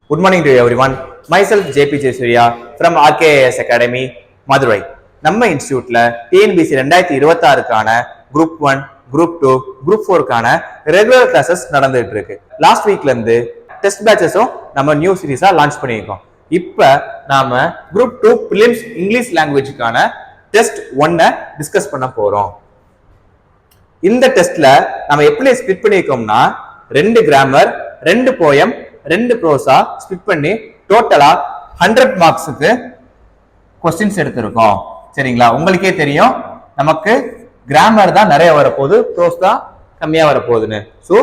Good morning to everyone. Myself JP Surya from RKAS Academy, Madurai. நம்ம இன்ஸ்டிடியூட்ல TNPSC 2026க்கான group 1, group 2, group 4க்கான regular classes நடந்துட்டு இருக்கு. லாஸ்ட் வீக்ல இருந்து டெஸ்ட் பேட்சஸும் நம்ம நியூ சீரீஸா லான்ச் பண்ணியிருக்கோம். இப்போ நாம குரூப் 2 பிலிம்ஸ் இங்கிலீஷ் லாங்குவேஜுக்கான டெஸ்ட் 1 டிஸ்கஸ் பண்ண போறோம். இந்த டெஸ்ட்ல நம்ம எப்படி ஸ்பிட் பண்ணியிருக்கோம்னா 2 கிராமர், 2 போயம், 2 ப்ரோஸா ஸ்பிட் பண்ணி டோட்டலா 100 மார்க்ஸுக்கு கொஸ்டின்ஸ் எடுத்திருக்கோம். சரிங்களா? உங்களுக்கே தெரியும் நமக்கு கிராமர் தான் நிறைய வரப்போகுது, ப்ரோஸ் தான் கம்மியா வரப்போகுதுன்னு. ஸோ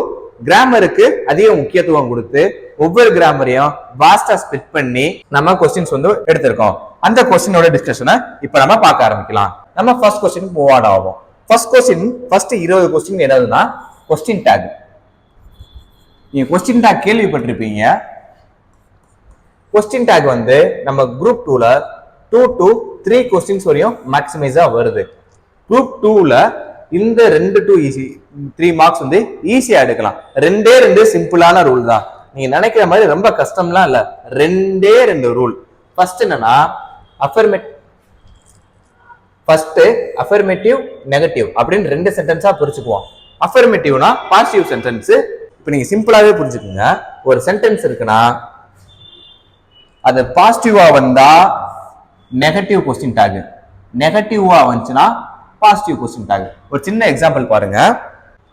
கிராமருக்கு அதிக முக்கியத்துவம் கொடுத்து ஒவ்வொரு கிராமரையும் வாஸ்டா ஸ்பிட் பண்ணி நம்ம கொஸ்டின்ஸ் வந்து எடுத்திருக்கோம். அந்த கொஸ்டினோட டிஸ்கஷனை இப்போ நம்ம பார்க்க ஆரம்பிக்கலாம். நம்ம ஃபர்ஸ்ட் கொஸ்டின் மூவ் ஆன் ஆகும். ஃபர்ஸ்ட் 20 கொஸ்டின் என்னதுன்னா கொஸ்டின் டேக். நீங்க கொஸ்டின் டேக் கேள்விப்பட்டிருப்பீங்க. கொஸ்டின் டேக் வந்து நம்ம குரூப் 2ல 2 to 3 கொஸ்டின்ஸ் வரையும் மேக்ஸிமைஸா வருது. குரூப் 2ல இந்த 2 to 3 மார்க்ஸ் வந்து ஈஸியா எடுக்கலாம். 2 சிம்பிளான ரூல் தான். நீங்க நினைக்கிற மாதிரி ரொம்ப கஷ்டம்லாம் இல்ல. 2 ரூல். ஃபர்ஸ்ட் என்னன்னா அஃபர்மேட்டிவ் நெகட்டிவ் அப்படின்னு 2 சென்டென்ஸா பிரிச்சுக்குவோம். அஃபர்மேட்டிவ்னா பாசிட்டிவ் சென்டென்ஸ். இப்போ நீங்க சிம்பிளாவே புரிஞ்சுக்கோங்க. ஒரு சென்டென்ஸ் இருக்குன்னா அது பாசிட்டிவா வந்தா நெகட்டிவ் கொஸ்டின் டேக், நெகட்டிவா வந்துச்சுன்னா பாசிட்டிவ் கொஸ்டின் டேக். ஒரு சின்ன எக்ஸாம்பிள் பாருங்க.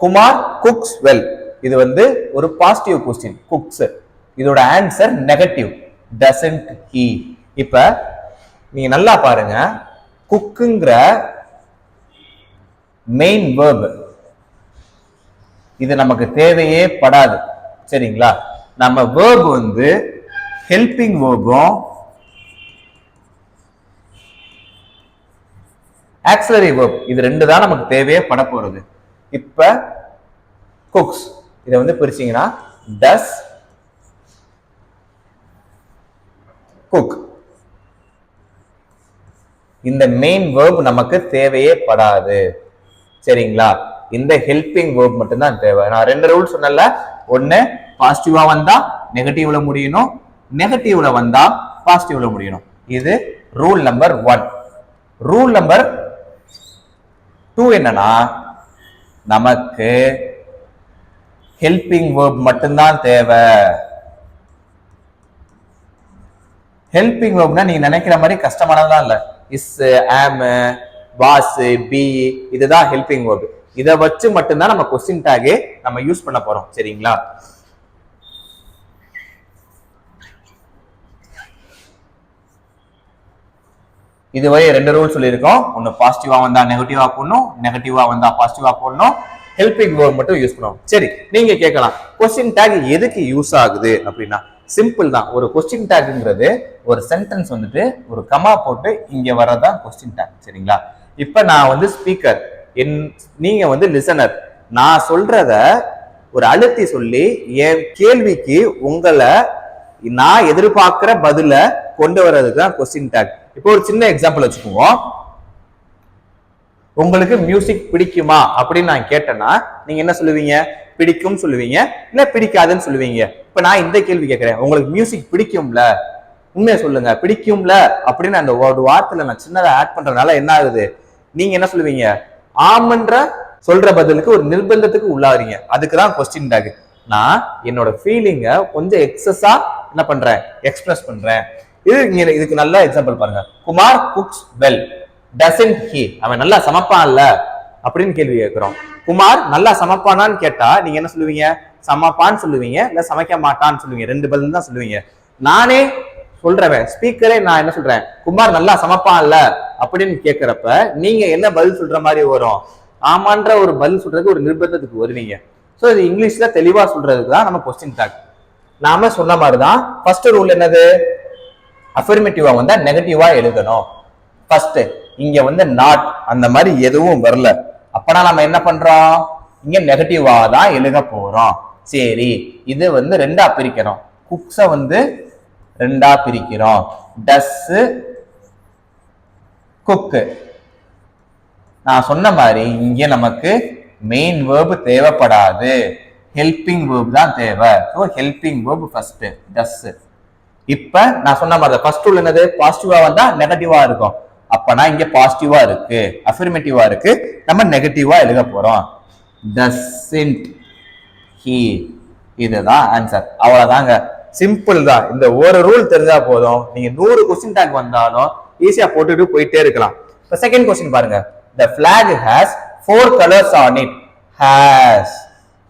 Kumar cooks well. இது வந்து ஒரு பாசிட்டிவ் கொஸ்டின், குக்ஸ். இதோட ஆன்சர் நெகட்டிவ், டசன்ட் ஹி. இப்ப நீங்க நல்லா பாருங்க, குக்குங்கிற மெயின் வேர்ப் இது நமக்கு தேவையே படாது. சரிங்களா? நம்ம வேர்ப் வந்து ஹெல்பிங் வேர்பும் ஆக்சிலரி வேர்ப் இது 2 தான் நமக்கு தேவையே பட போறது. இப்ப குக்ஸ் இதை வந்து பிரிச்சீங்கன்னா டஸ் குக். இந்த மெயின் வேர்ப் நமக்கு தேவையே படாது. சரிங்களா? இந்த ஹெல்பிங் வேர்ப் மட்டும் தான் தேவை. நான் 2 ரூல் சொன்னல. ஒன்னு பாசிட்டிவா வந்தா நெகட்டிவ்ல முடியணும், நெகட்டிவ்ல வந்தா பாசிட்டிவ்ல முடியணும். இது ரூல் நம்பர் 1. ரூல் நம்பர் 2 என்னன்னா நமக்கு ஹெல்பிங் வேர்ப் மட்டும்தான் தேவை. ஹெல்பிங் வேர்ப்னா நீங்க நினைக்கிற மாதிரி கஷ்டமானதெல்லாம் இல்ல. இஸ், ஆம், வாஸ், பி இதுதான் ஹெல்பிங் வேர்ப். இதை வச்சு மட்டும்தான் நம்ம கொஸ்டின் டேக் நம்ம யூஸ் பண்ண போறோம். சரிங்களா? இதுவரை 2 ரூல் சொல்லியிருக்கோம். ஒன்னு பாசிட்டிவா வந்தா நெகட்டிவா போடணும், நெகட்டிவா வந்தா பாசிட்டிவா போடணும், ஹெல்பிங் வேர்ப் மட்டும் யூஸ் பண்ணுவோம். சரி, நீங்க கேட்கலாம் கொஸ்டின் டேக் எதுக்கு யூஸ் ஆகுது அப்படின்னா சிம்பிள் தான். ஒரு கொஸ்டின் டேக்ங்கிறது ஒரு சென்டென்ஸ் வந்துட்டு ஒரு கமா போட்டு இங்க வரதான் கொஸ்டின் டேக். சரிங்களா? இப்ப நான் வந்து ஸ்பீக்கர், நீங்க வந்து லிசனர். நான் சொல்றத ஒரு அழுத்தி சொல்லி என் கேள்விக்கு உங்களை நான் எதிர்பார்க்கிற பதில கொண்டு வர்றதுக்கு தான் கொஸ்டின் டேக். இப்போ ஒரு சின்ன எக்ஸாம்பிள் வச்சுக்குவோம். உங்களுக்கு மியூசிக் பிடிக்குமா அப்படின்னு நான் கேட்டேன்னா நீங்க என்ன சொல்லுவீங்க? பிடிக்கும் சொல்லுவீங்க, இல்ல பிடிக்காதுன்னு சொல்லுவீங்க. இப்ப நான் இந்த கேள்வி கேட்கிறேன், உங்களுக்கு மியூசிக் பிடிக்கும்ல, உண்மையை சொல்லுங்க, பிடிக்கும்ல அப்படின்னு அந்த ஒரு வார்த்தையில நான் சின்னதா ஆட் பண்றதுனால என்ன ஆகுது? நீங்க என்ன சொல்லுவீங்க? ஆமன்ற சொல்ற பதிலுக்கு ஒரு நிர்பந்தத்துக்கு உள்ளாறீங்க. அதுக்குதான் கொஸ்டின் டேக். நான் என்னோட ஃபீலிங்க கொஞ்சம் எக்ஸஸா என்ன பண்றேன்? எக்ஸ்பிரஸ் பண்றேன். இதுக்கு நல்ல எக்ஸாம்பிள் பாருங்க. Kumar cooks well, doesn't he. அவன் நல்லா சமைப்பான்ல அப்படின்னு கேள்வி கேட்கிறோம். குமார் நல்லா சமைப்பானான்னு கேட்டா நீங்க என்ன சொல்லுவீங்க? சமைப்பான்னு சொல்லுவீங்க, இல்ல சமைக்க மாட்டான்னு சொல்லுவீங்க. 2 பதில் தான் சொல்லுவீங்க. நானே சொல்றவன் ஸ்பீக்கரே நான் என்ன சொல்றேன்? குமார் நல்லா சமைப்பான்ல அப்படின்னு கேட்கிறப்ப நீங்க என்ன பதில் சொல்ற மாதிரி வரும்? ஆமான்ற ஒரு பதில் சொல்றதுக்கு ஒரு நிர்பந்தத்துக்கு வருவீங்க. ஸோ இது இங்கிலீஷ்ல தெளிவா சொல்றதுக்கு தான் நம்ம கொஸ்டின் டேக். நாம சொன்ன மாதிரிதான் ஃபர்ஸ்ட் ரூல் என்னது? அஃபர்மேட்டிவா வந்தா நெகட்டிவா எழுதணும். ஃபர்ஸ்ட் இங்க வந்து நாட் அந்த மாதிரி எதுவும் வரல. அப்பனா நம்ம என்ன பண்றோம்? இங்க நெகட்டிவா தான் எழுத போறோம். சரி, இது வந்து 2ஆ பிரிக்கிறோம். குக்ஸ வந்து 2ஆ பிரிக்கிறோம். டஸ் குக். நான் சொன்ன மாதிரி இங்க நமக்கு மெயின் வேர்ப் தேவைப்படாது, ஹெல்பிங் வேர்ப் தான் தேவை. ஸோ ஹெல்பிங் வேர்ப் ஃபர்ஸ்ட் டஸ். இப்ப நான் சொன்ன மாதிரி ஃபர்ஸ்ட் ரூல் என்னது, பாசிட்டிவா வந்தா நெகட்டிவா இருக்கும். அப்பனா இங்க பாசிட்டிவா இருக்கு, அஃபர்மேட்டிவா இருக்கு, நம்ம நெகட்டிவா எழுத போறோம். டசன்ட் ஹி, இதுதான் ஆன்சர். அவ்வளவுதாங்க, சிம்பிள் தான். இந்த ஒரு ரூல் தெரிஞ்சா போதும், நீங்க 100 கொஸ்டின் டேக் வந்தாலும் ஈஸியா போட்டுட்டு போயிட்டே இருக்கலாம். இப்ப செகண்ட் கொஸ்டின் பாருங்க. The flag has 4 colors on it.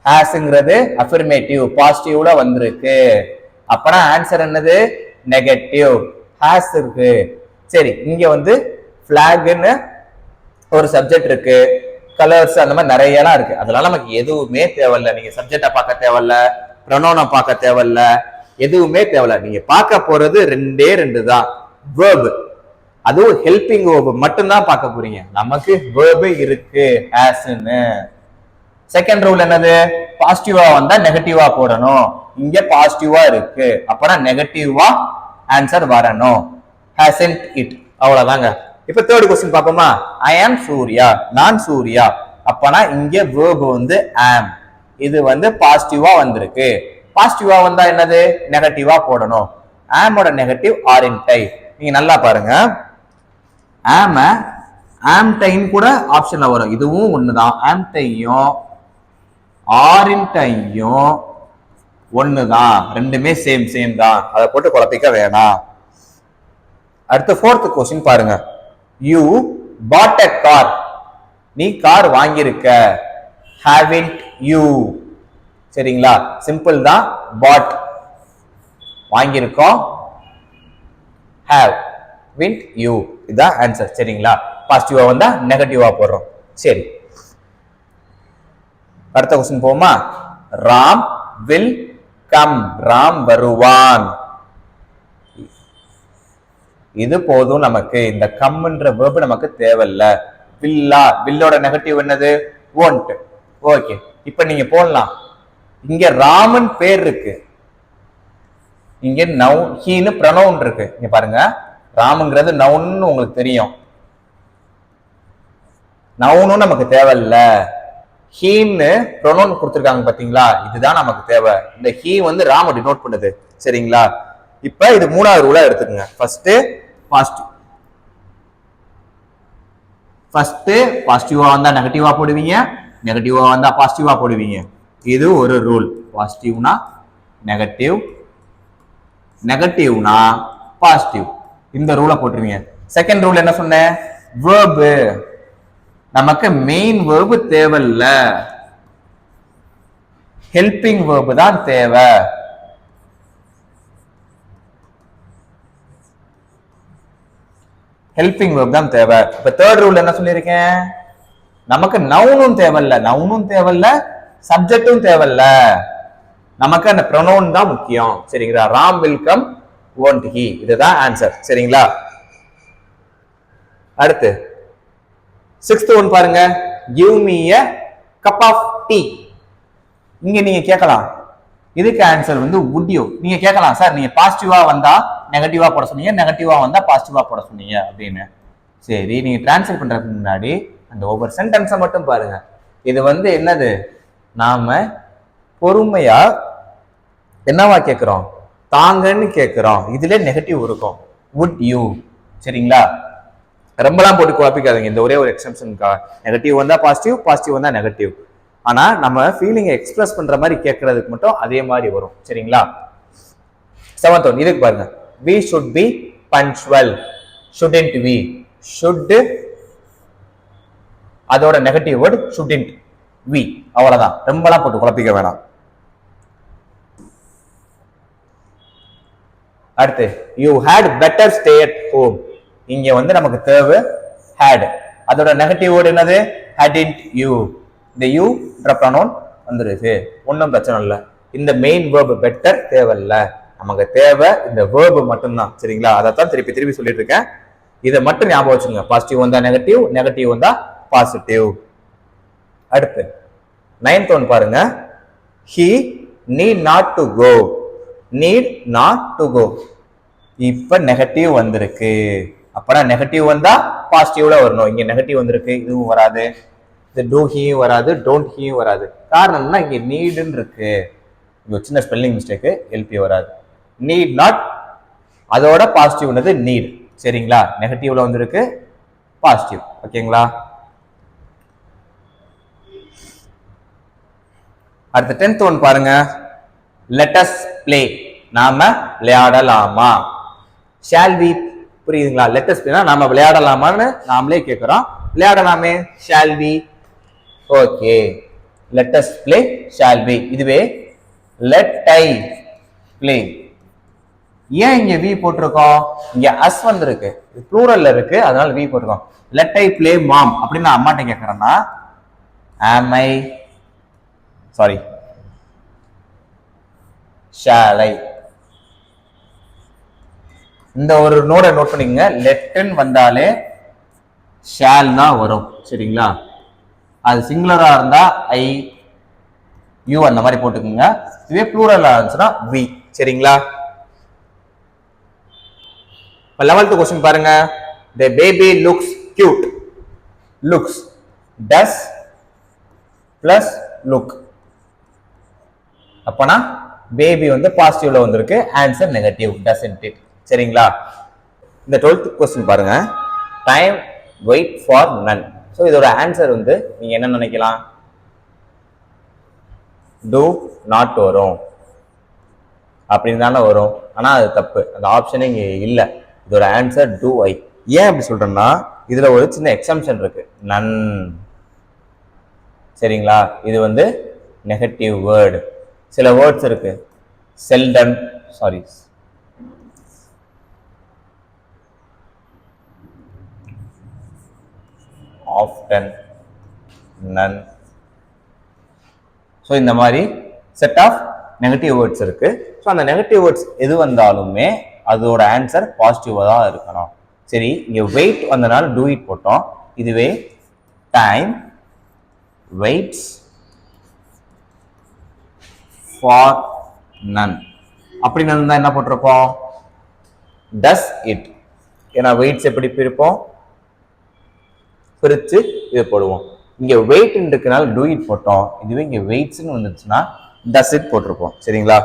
ஹேஸ்ங்கிறது அஃபர்மேட்டிவ், பாசிட்டிவ்ல வந்திருக்கு. அப்பனா ஆன்சர் என்னது, நெகட்டிவ். ஹேஸ் இருக்கு. சரி, இங்க வந்து ஃபிளாக்னு ஒரு சப்ஜெக்ட் இருக்கு, கலர்ஸ் அந்த மாதிரி நிறைய எல்லாம் இருக்கு. அதனால நமக்கு எதுவுமே தேவையில்ல. நீங்க சப்ஜெக்டை பார்க்க தேவையில்ல, ப்ரொனௌனை பார்க்க தேவையில்ல, எதுவுமே தேவையில்ல. நீங்க பார்க்க போறது ரெண்டே ரெண்டு தான், வேர்பு. அதுவும் ஹெல்பிங் வேர்பு மட்டும்தான் பார்க்க போறீங்க. நமக்கு வேர்பு இருக்கு ஹேஸ்ன்னு. செகண்ட் ரூல் என்னது, பாசிட்டிவா வந்தா நெகட்டிவா போடணும். இங்க பாசிட்டிவா இருக்கு, அப்பனா நெகட்டிவா ஆன்சர் வரணும். ஹேசன்ட் இட், அவ்வளவுதாங்க. இப்ப தேர்ட் கொஸ்டின் பாப்போமா. ஐ ஆம் சூர்யா, நான் சூர்யா. அப்பனா இங்க வேர்பு வந்து ஆம், இது வந்து பாசிட்டிவா வந்திருக்கு. பாசிட்டிவா வந்தா என்னது, நெகட்டிவா போடணும். ஆமோட நெகட்டிவ் ஆரின்டை. நீங்க நல்லா பாருங்க, ஆம ஆம்டைன் கூட ஆப்ஷன்ல வரும், இதுவும் ஒண்ணுதான். ஆம்டையும் ஆரின்டையும் ஒண்ணுதான், ரெண்டுமே சேம் சேம் தான். அதை போட்டு குழப்பிக்க வேணாம். அடுத்த ஃபோர்த் கொஸ்டின் பாருங்க. யூ பாட் எ கார், நீ கார் வாங்கியிருக்க. ஹேவின்ட் யூ, சரிங்களா, சிம்பிள் தான். பாட் வாங்கியிருக்கோம், ஹேவ் வின்ட் யூ, இதுதான் ஆன்சர். சரிங்களா, பாசிட்டிவா வந்தா நெகட்டிவா போடுறோம். சரி, அடுத்த கொஸ்டின் போமா. ராம் வில் கம், ராம் வருவான். இது போதும் நமக்கு. இந்த கம்ன்ற வேர்பு நமக்கு தேவையில்ல. வில்லா, வில்லோட நெகட்டிவ் என்னது, won't. ஓகே, இப்ப நீங்க போடலாம். இங்க ராமன் பேர் இருக்கு, இங்க நவுன் ஹீன்னு ப்ரொனவுன் இருக்கு. இங்க பாருங்க, ராமங்கிறது நவுன்னு உங்களுக்கு தெரியும், நவுனும் நமக்கு தேவையில்ல. ஹீன்னு ப்ரொனவுன் கொடுத்துருக்காங்க பாத்தீங்களா, இதுதான் நமக்கு தேவை. இந்த ஹீ வந்து ராம டினோட் பண்ணுது. சரிங்களா, இப்ப இது மூணாவது ரூலா எடுத்துக்கங்க. ஃபர்ஸ்ட் பாசிட்டிவா வந்தா நெகட்டிவா போடுவீங்க, நெகட்டிவா வந்தா பாசிட்டிவா போடுவீங்க. இது ஒரு ரூல். பாசிட்டிவ்னா நெகட்டிவ், நெகட்டிவ்னா பாசிட்டிவ், இந்த ரூலை போட்டுருவீங்க. செகண்ட் ரூல் என்ன சொன்னேன், வேர்பு. நமக்கு மெயின் வேர்பு தேவையில்ல, ஹெல்பிங் வேர்பு தான் தேவை. ஹெல்பிங் வேர்ப் தான் தேவை. இப்ப தேர்ட் ரூல் என்ன சொல்லியிருக்கேன், நமக்கு நவுனும் தேவையில்ல, நவுனும் தேவையில்ல, சப்ஜெக்டும் தேவையில்ல, நமக்கு அந்த ப்ரொனவுன் தான் முக்கியம். சரிங்களா, ராம் வெல்கம் won't he, இதுதான் ஆன்சர். சரிங்களா, அடுத்து சிக்ஸ்த் ஒன் பாருங்க. give me a cup of tea. இங்க நீங்க கேட்கலாம், இதுக்கு ஆன்சர் வந்து would you. நீங்க கேட்கலாம், சார் நீங்க பாசிட்டிவா வந்தா நெகட்டிவா போட சொன்னீங்க, நெகட்டிவா வந்தா பாசிட்டிவா போட சொன்னீங்க அப்படின்னு. சரி, நீங்க டிரான்ஸ்லேட் பண்றதுக்கு முன்னாடி அந்த ஒவ்வொரு சென்டென்ஸை மட்டும் பாருங்க. இது வந்து என்னது, நாம பொறுமையா என்னவா கேட்கிறோம், தாங்கன்னு கேட்கிறோம். இதுல நெகட்டிவ் இருக்கும், would you. சரிங்களா, ரொம்பலாம் போட்டு குழப்பிக்காதீங்க. இந்த ஒரே ஒரு எக்ஸெப்ஷனுக்கா, நெகட்டிவ் வந்தா பாசிட்டிவ், பாசிட்டிவ் வந்தா நெகட்டிவ். ஆனா நம்ம ஃபீலிங்கை எக்ஸ்பிரஸ் பண்ற மாதிரி கேட்கறதுக்கு மட்டும் அதே மாதிரி வரும். சரிங்களா, செவன்த் ஒன் இதுக்கு பாருங்க. we should be punctual, shouldn't we. should அதோட நெகட்டிவ் வேர்ட் shouldn't we, அவ்வளவுதான். ரொம்பலாம் போட்டு குழப்பிக்க வேணாம். அடுத்து you had better stay at home. இங்க வந்து நமக்கு தேவை had, அதோட நெகட்டிவ் வேர்ட் என்னது, hadn't you. இந்த you ப்ரொனவுன் வந்துருக்கு, ஒன்றும் பிரச்சனை இல்லை. இந்த மெயின் வேர்ப் பெட்டர் தேவையில்ல, நமக்கு தேவை இந்த வேர்பு மட்டும்தான். சரிங்களா, அதைத்தான் திருப்பி திருப்பி சொல்லிட்டு இருக்கேன். இதை மட்டும் ஞாபகம் வச்சுங்க. பாசிட்டிவ் வந்தா நெகட்டிவ், நெகட்டிவ் வந்தா பாசிட்டிவ். அடுத்து நைன்த் ஒன் பாருங்க. he need not to go, need not to go. இப்ப நெகட்டிவ் வந்திருக்கு, அப்பனா நெகட்டிவ் வந்தா பாசிட்டிவ்ல வரணும். இங்க நெகட்டிவ் வந்திருக்கு, இதுவும் வராது, இது டூ ஹீயும் வராது, டோன்ட் ஹீயும் வராது. காரணம் என்ன, இங்க நீடுன்னு இருக்கு, இங்க சின்ன ஸ்பெல்லிங் மிஸ்டேக், எல்பி வராது. நீட் நாட் அதோட பாசிட்டிவ்னது நீட். சரிங்களா? நெகட்டிவ்ல வந்திருக்கு பாசிட்டிவ். ஓகேங்களா? அடுத்த 10th ஒன் பாருங்க. let us play. நாம விளையாடலாமா? shall we, புரியுதுங்களா? let us play நாம விளையாடலாமான்னு நாமளே கேக்குறோம். விளையாடலாமே, shall we. Okay, let us play, shall we. இதுவே let I play. ஏன் இங்க v போட்டிருக்கோம்? இங்க us வந்திருக்கு, ப்ளூரல்ல இருக்கு, அதனால v போட்டிருக்கோம். let I play mom அப்படின்னு நான் அம்மாட்ட கேட்கறேன்னா am I, sorry, shall I. இந்த ஒரு நோட நோட் பண்ணிக்கங்க. லெட்ன்னு வந்தாலே ஷால் தான் வரும். சரிங்களா? அது சிங்குலரா இருந்தா ஐ யூ அந்த மாதிரி போட்டுக்கோங்க. இதுவே ப்ளூரலா இருந்துச்சுன்னா வி. சரிங்களா? இப்போ 11th கொஸ்டின் பாருங்க. the baby looks cute. looks, does plus look. அப்பனா பேபி வந்து பாசிட்டிவ்ல வந்திருக்கு, ஆன்சர் நெகட்டிவ், doesn't it. சரிங்களா? இந்த 12th கொஸ்டின் பாருங்க. Time wait for none. So இதோட ஆன்சர் வந்து நீங்க என்ன நினைக்கலாம்? டூ நாட் வரும் அப்படின்னு தானே வரும். ஆனா அது தப்பு, அந்த ஆப்ஷனே இங்க இல்லை. இதோட ஆன்சர் டூ ஐ. ஏன் அப்படி சொல்றேன்னா இதுல ஒரு சின்ன எக்ஸம்ஷன் இருக்கு, நன். சரிங்களா? இது வந்து நெகட்டிவ் வேர்டு. சில வேர்ட்ஸ் இருக்கு, செல்டன், சாரி, often, none. ஸோ இந்த மாதிரி செட் ஆஃப் நெகட்டிவ் வேர்ட்ஸ் இருக்கு. ஸோ அந்த நெகட்டிவ் வேர்ட்ஸ் எது வந்தாலுமே அதோட ஆன்சர் பாசிட்டிவாக தான் இருக்கணும். சரி, இங்கே வெயிட் வந்தனால டூ இட் போட்டோம். இதுவே டைம் வெயிட்ஸ் ஃபார் நன் அப்படின்னு இருந்தால் என்ன போட்டிருப்போம்? Does it. ஏன்னா வெயிட்ஸ் எப்படி பிரிப்போம்? பிரித்து இது போடுவோம். இங்க வெயிட் இருக்குனால டூ இட் போட்டோம். இதுவே இங்க வெயிட்ஸ்னு வந்துச்சுன்னா டஸ் இட் போட்டிருப்போம். சரிங்களா?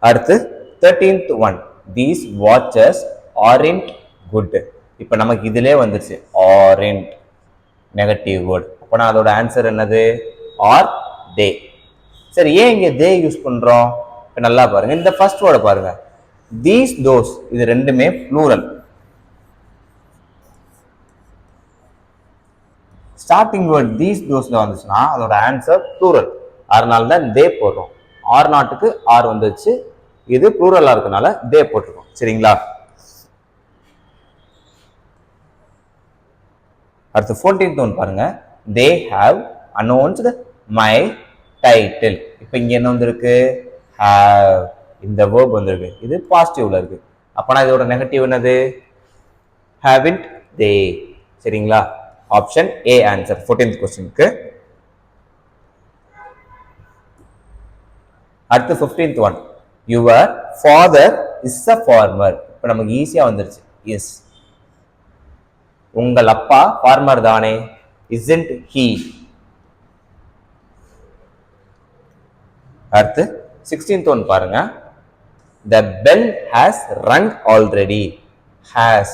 அடுத்து 13th one. These watches aren't good. இப்போ நமக்கு இதிலே வந்துச்சு ஆரண்ட், நெகட்டிவ் வேர்ட். அப்போனா அதோட ஆன்சர் என்னது? ஆர் தே. சரி, ஏன் இங்க தே யூஸ் பண்றோம்? இப்போ நல்லா பாருங்க, இந்த ஃபர்ஸ்ட் வேர்டை பாருங்க. தீஸ் தோஸ், இது ரெண்டுமே ப்ளூரல். ஸ்டார்டிங் வேர்ட் தீஸ் தோஸ்ல வந்துச்சுன்னா அதோட ஆன்சர் ப்ளூரல், அதனால தான் தே போடுறோம். ஆர் நாட்டுக்கு ஆர் வந்துச்சு, இது ப்ளூரலா இருக்கனால தே போட்டிருக்கோம். சரிங்களா? அடுத்து 14th ஒன் பாருங்க. They have announced my title. இப்போ இங்க என்ன வந்திருக்கு? ஹாவ். இந்த வேர்ப் வந்திருக்கு, இது பாசிட்டிவ்ல இருக்கு. அப்பனா இதோட நெகட்டிவ் என்னது? Haven't they. சரிங்களா? ஆப்ஷன் ஏ ஆன்சர் 14th கொஸ்டினுக்கு. அடுத்து 15th one. Your father is a farmer. இப்போ நமக்கு ஈஸியா வந்துருச்சு, இஸ். உங்கள் அப்பா ஃபார்மர் தானே, isn't he. அடுத்து 16th ஒன் பாருங்க. the bell has rung already. has,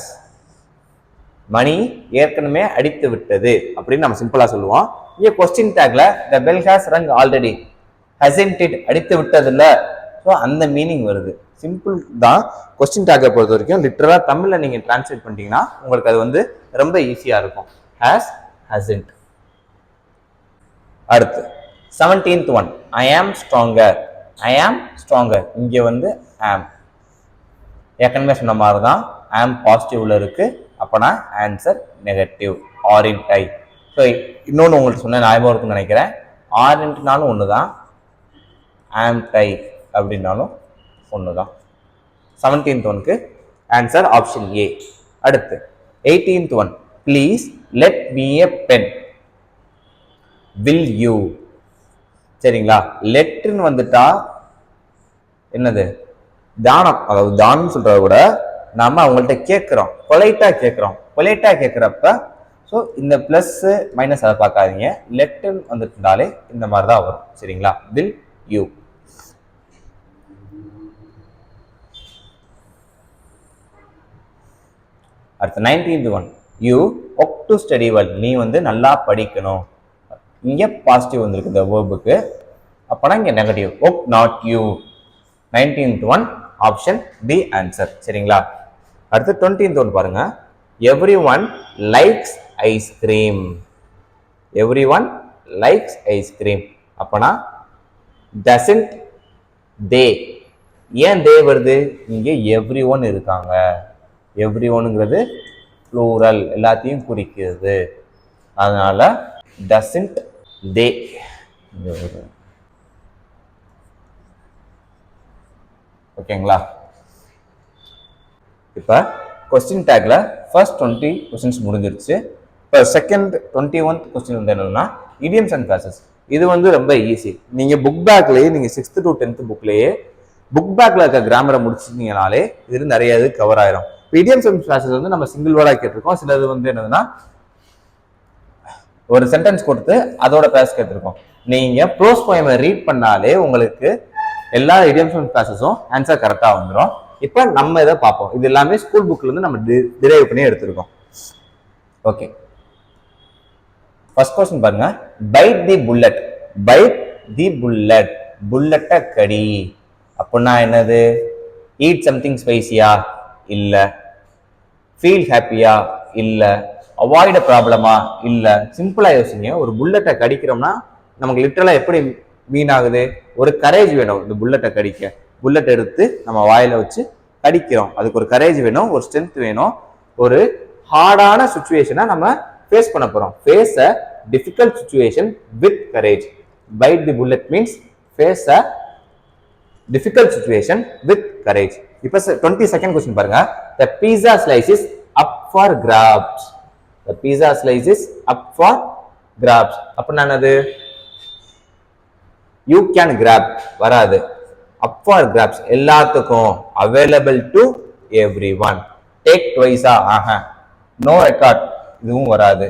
மணி ஏற்கனவே அடித்து விட்டது அப்படின்னு நம்ம சிம்பிளா சொல்லுவோம். இங்க question டேக்ல the bell has rung already, hasn't it, அடித்து விட்டது இல்ல. ஸோ அந்த மீனிங் வருது. சிம்பிள் தான். கொஸ்டின் டேக்கை பொறுத்த வரைக்கும் லிட்டரலா தமிழ்ல நீங்க டிரான்ஸ்லேட் பண்ணிட்டீங்கன்னா உங்களுக்கு அது வந்து ரொம்ப ஈஸியா இருக்கும். has, hasn't. அடுத்து 17th one. I am stronger. I am stronger. இங்க வந்து am. ஏற்கனவே சொன்ன மாதிரி தான் am பாசிட்டிவ்ல இருக்கு. அப்பனா ஆன்சர் நெகட்டிவ், ஆரண்ட் ஐ. ஸோ இன்னொன்று உங்களுக்கு சொன்ன ஞாபகம் இருக்குன்னு நினைக்கிறேன். ஆரண்ட்னாலும் ஒன்று தான், ஆம் டை அப்படின்னாலும் ஒன்று தான். 17th ஒனுக்கு ஆன்சர் ஆப்ஷன் ஏ. அடுத்து 18th one. Please let me a pen. Will you. சரிங்களா? லெட்னு வந்துட்டா என்னது? தானம். அதாவது தானம் சொல்றத விட நாம அவங்கள்ட்ட கேட்கிறோம், பொலைட்டா கேட்கிறோம். பொலைட்டா கேட்கிறப்ப ஸோ இந்த பிளஸ் மைனஸ் அதை பார்க்காதீங்க, லெட்டுன்னு வந்துட்டாலே இந்த மாதிரி தான் வரும். சரிங்களா? Will you. அடுத்து 19th one, you work to study well, நீ வந்து நல்லா படிக்கணும். இங்க பாசிட்டிவ் வந்திருக்கு இந்த வேர்புக்கு, அப்பனா இங்க negative, work not you. 19th one option B answer. சரிங்களா? அடுத்து 20th ஒன் பாருங்க, every one likes ice cream. Every one likes ice cream, அப்பனா டசன்ட் தே. ஏன் தே வருது? இங்க எவ்ரி ஒன் இருக்காங்க. எவ்ரி ஒன்ங்கிறது ப்ளூரல், எல்லாத்தையும் குறிக்கிறது. அதனால டசன்ட் தே. ஓகேங்களா? இப்போ கொஸ்டின் டேக்ல ஃபர்ஸ்ட் 20 கொஸ்டின்ஸ் முடிஞ்சிருச்சு. இப்போ செகண்ட் 21th கொஸ்டின் வந்து என்னன்னா idioms அண்ட் phrases. இது வந்து ரொம்ப ஈஸி. நீங்க புக் பேக்லயே, நீங்க 6th to 10th புக்லயே புக் பேக்ல இருக்க கிராமரை முடிச்சிட்டீங்கனாலே இது நிறைய இது கவர் ஆயிரும். idioms and phrases வந்து நம்ம சிங்கிள் வேர்டா கேட்டிருக்கோம். சிலது வந்து என்னதுன்னா ஒரு சென்டென்ஸ் கொடுத்து அதோட பேஸ் கேட்டிருக்கோம். நீங்க ப்ரோஸ் போயமை ரீட் பண்ணாலே உங்களுக்கு எல்லா idioms and phrases-உம் ஆன்சர் கரெக்டா வந்துடும். இப்போ நம்ம இதை பார்ப்போம். இது எல்லாமே ஸ்கூல் புக்ல இருந்து நம்ம டிரைவ் பண்ணி எடுத்திருக்கோம். ஓகே, ஃபர்ஸ்ட் क्वेश्चन பாருங்க, bite the bullet. Bite the bullet, புல்லட்டை கடி. அப்படின்னா என்னது? ஈட் சம்திங் ஸ்பைசியா? இல்ல. ஃபீல் ஹாப்பியா? இல்ல. அவாய்ட் ப்ராப்ளமா? இல்ல. சிம்பிளா யோசிங்க. ஒரு புல்லட்டை கடிக்கிறோம்னா நமக்கு லிட்டரலா எப்படி மீன் ஆகுது? ஒரு கரேஜ் வேணும் இந்த புல்லட்டை கடிக்க. புல்லட் எடுத்து நம்ம வாயில வச்சு கடிக்கிறோம், அதுக்கு ஒரு கரேஜ் வேணும், ஒரு ஸ்ட்ரென்த் வேணும். ஒரு ஹார்டான சுச்சுவேஷனை நம்ம ஃபேஸ் பண்ண போறோம். Face a difficult situation with courage. Bite the bullet means face a difficult situation with courage. இப்போ 22nd question பாருங்க, the pizza slice is up for grabs. The pizza slice is up for grabs. அப்படின்னா என்னது? you can grab வராது. up for grabs எல்லாத்துக்கும், available to everyone. take twice Aha, no record இதுவும் வராது.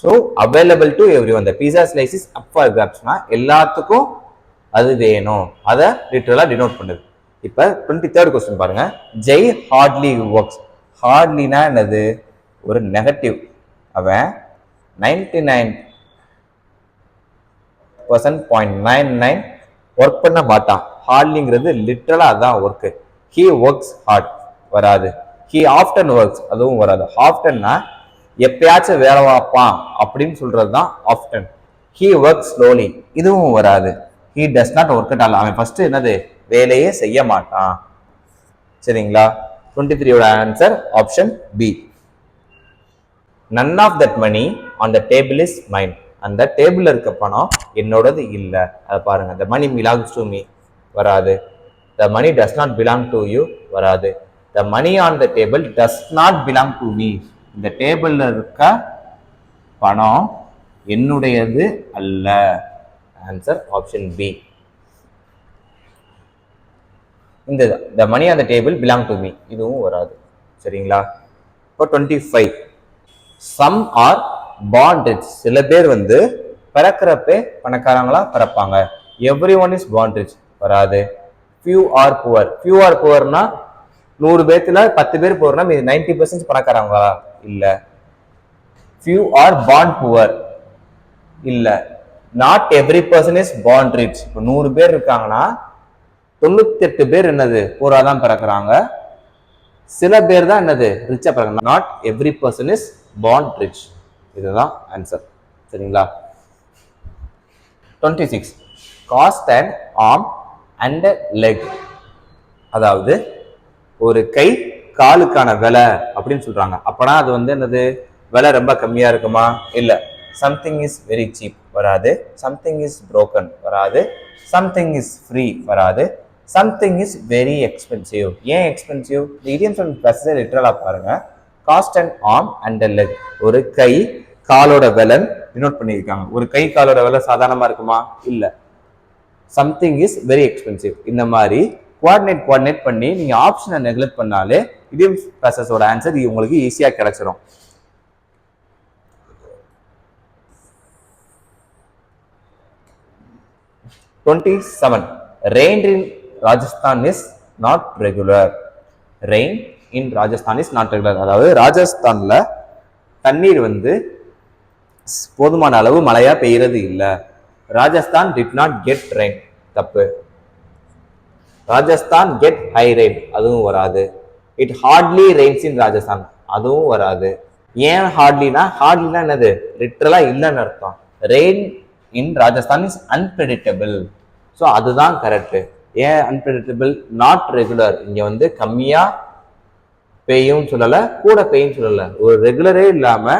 so available to everyone. the pizza slice is up for grabs னா எல்லாத்துக்கும் அது வேணும், அதை லிட்டரலா டினோட் பண்ணுது. இப்ப 23rd கொஸ்டின் பாருங்க, ஜெய் ஹார்ட்லி ஒர்க்ஸ். ஹார்ட்லினா என்னது? ஒரு நெகட்டிவ். அவன் 99.99 ஒர்க் பண்ண மாட்டான். ஹார்ட்லிங்கிறது லிட்டரலா அதான் ஒர்க். ஹி ஒர்க்ஸ் ஹார்ட் வராது. ஹி ஆஃப்டன் ஒர்க்ஸ் அதுவும் வராது. ஆஃப்டன்னா எப்பயாச்சும் வேலை பார்ப்பான் அப்படின்னு சொல்றதுதான் ஆஃப்டன். ஹி ஒர்க்ஸ் ஸ்லோலி இதுவும் வராது. he does not work at all. அவன் ஃபர்ஸ்ட் என்னது? வேலையே செய்ய மாட்டான். சரிங்களா? 23 ஓட answer option B. none of that money on the table is mine. அந்த டேபிள்ல இருக்க பணம் என்னோடது இல்ல. அத பாருங்க, the money belongs to me வராது. the money does not belong to you வராது. the money on the table does not belong to me. இந்த டேபிள்ல இருக்க பணம் என்னுடையது அல்ல. Answer option B. இந்த the money on the table belong to me இதுவும் வராது. சரிங்களா? இப்போ 25, some are born rich. சில பேர் வந்து பிறக்கிறப்பே பணக்காரங்களா பிறப்பாங்க. everyone is born rich வராது. few are poor. few are poorனா 100 பேர்த்துல 10 பேர் போறனா 90% பணக்காரங்களா? இல்ல. few are born poor இல்ல. not every person is born rich. இப்போ 100 பேர் இருக்காங்கன்னா 98 பேர் என்னது? பூரா தான் பிறக்கிறாங்க. சில பேர் தான் என்னது? ரிச்சா பிறக்கிறாங்க. not every person is born rich. இதுதான் ஆன்சர். சரிங்களா? 26, cost an arm and a leg. அதாவது ஒரு கை காலுக்கான விலை அப்படின்னு சொல்றாங்க. அப்பனா அது வந்து என்னது? விலை ரொம்ப கம்மியா இருக்குமா? இல்ல. something is very cheap வராது. something is broken வராது. something is free வராது. something is very expensive. ஏன் எக்ஸ்பென்சிவ்? idioms and phrases லிட்டரலா பாருங்க. cost an arm and a leg, ஒரு கை காலோட விலை டினோட் பண்ணியிருக்காங்க. ஒரு கை காலோட விலை சாதாரணமா இருக்குமா? இல்ல. something is very expensive. இந்த மாதிரி கோஆர்டினேட் பண்ணி நீங்க ஆப்ஷனை நெக்லெக்ட் பண்ணாலே idioms phrases ஓட ஆன்சர் உங்களுக்கு ஈஸியா கிடைச்சிடும். 27, rain in Rajasthan is not regular. rain in Rajasthan is not regular. அதாவது ராஜஸ்தான்ல தண்ணீர் வந்து போதுமான அளவு மழையா பெய்யறது இல்ல. Rajasthan did not get rain, தப்பு. ராஜஸ்தான் கெட் ஹை ரெயின், அதுவும் வராது. It hardly rains in Rajasthan, அதுவும் வராது. ஏன் ஹார்ட்லினா, ஹார்ட்லினா என்னது, லிட்டரலா இல்லைன்னு அர்த்தம். Rain in Rajasthan is unpredictable. So அதுதான் கரெக்ட். ஏன் அன்பிரெடிக்டபிள், நாட் ரெகுலர். இங்க வந்து கம்மியா பெய்யும் சொல்லல, கூட பெய்யும் சொல்லல, ஒரு ரெகுலரே இல்லாம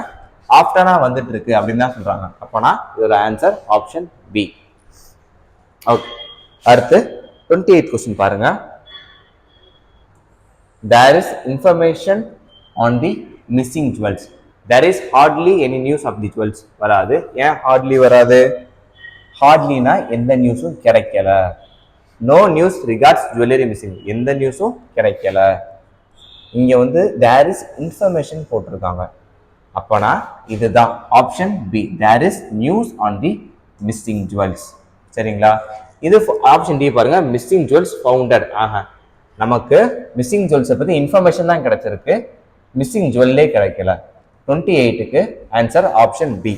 ஆஃப்டனா வந்துட்டு இருக்கு அப்படின்னு தான் சொல்றாங்க. அப்பனா இதோட ஆன்சர் ஆப்ஷன் பி. ஓகே, அடுத்து 28 கொஸ்டின் பாருங்க. There is information on the missing jewels. There is hardly any news of the jewels. வராது. ஏன் hardly வராது? hardlyனா எந்த நியூஸும் கிடைக்கல. No news regards jewelry missing. எந்த நியூஸும் கிடைக்கல. இங்க வந்து there is information போட்டிருக்காங்க. அப்பனா இதுதான் option B. There is news on the missing jewels. சரிங்களா? இது ஆப்ஷன் டி பாருங்க. Missing jewels founded. நமக்கு மிஸ்ஸிங் ஜுவல்ஸை பத்தி இன்ஃபர்மேஷன் தான் கிடைச்சிருக்கு, மிஸ்ஸிங் ஜுவல்லே கிடைக்கல. 28க்கு ஆன்சர் ஆப்ஷன் பி.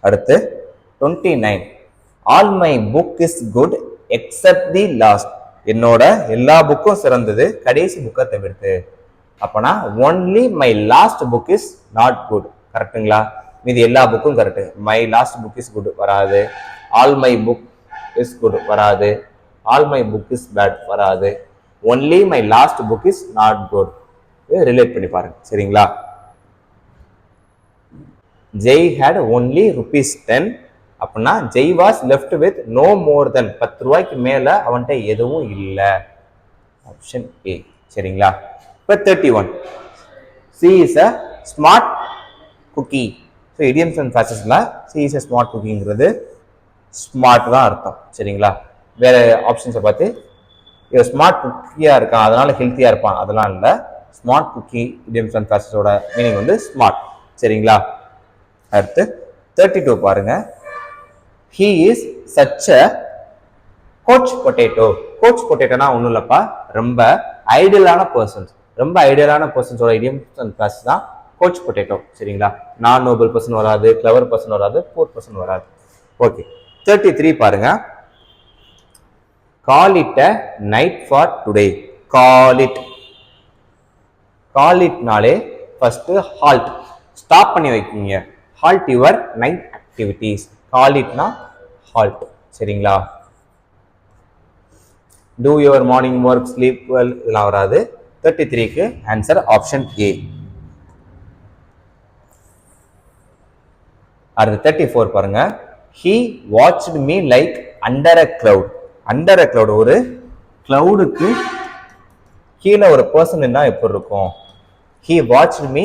அடுத்து 29. All my book is good except the last. என்னோட எல்லா புக்கும் சிறந்தது, கடைசி புக்கை தவிர்த்து. அப்பனா only my last book is not good. கரெக்டுங்களா? மீது எல்லா புக்கும் correct. My last book is good வராது. All my book is good வராது. All my book is bad வராது. Only my last book is not good. Relate பண்ணி பாருங்க. சரிங்களா? Jai had only ₹10. அப்படின்னா Jai was left with no more than 10 ரூபாய்க்கு மேல அவன்கிட்ட எதுவும் இல்லை. Option A. சரிங்களா? இப்போ 31. C is a smart cookie. So idioms and ஃப்ராசஸ்ல சி இஸ் அ ஸ்மார்ட் குக்கிங்கிறது ஸ்மார்ட் தான் அர்த்தம். சரிங்களா? வேற ஆப்ஷன்ஸை பார்த்து இவன் ஸ்மார்ட் குக்கியா இருக்கான் அதனால ஹெல்த்தியா இருப்பான் அதெல்லாம் இல்லை. ஸ்மார்ட் குக்கி இடியம்ஸ் அண்ட் ஃப்ராசஸோட மீனிங் வந்து ஸ்மார்ட். சரிங்களா? அடுத்து 32 பாருங்க. He is such a couch potato. Couch பொட்டேட்டோனா ஒன்றும் இல்லப்பா, ரொம்ப ஐடியலான பர்சன்ஸ். ரொம்ப ஐடியலான பர்சன்ஸோட இடியம்ஸ் அண்ட் ஃப்ராசஸ் தான் கோச் பொட்டேட்டோ. சரிங்களா? நான் நோபல் பர்சன் வராது, கிளவர் பர்சன் வராது, போர் பர்சன் வராது. ஓகே, 33 பாருங்க. Call it a night for today. Call it. Call it நாலே first halt. Stop பண்ணி வைக்கீங்க. Halt your night activities. Call it na halt. சரிங்களா? Do your morning work, sleep well இதெல்லாம் வராது. 33க்கு answer option A. அடுத்து 34 பாருங்க. He watched me like under a cloud. Under a cloud, ஒரு கிளவுடுக்கு கீழே ஒரு பர்சன் என்ன எப்படி இருக்கும்? He watch me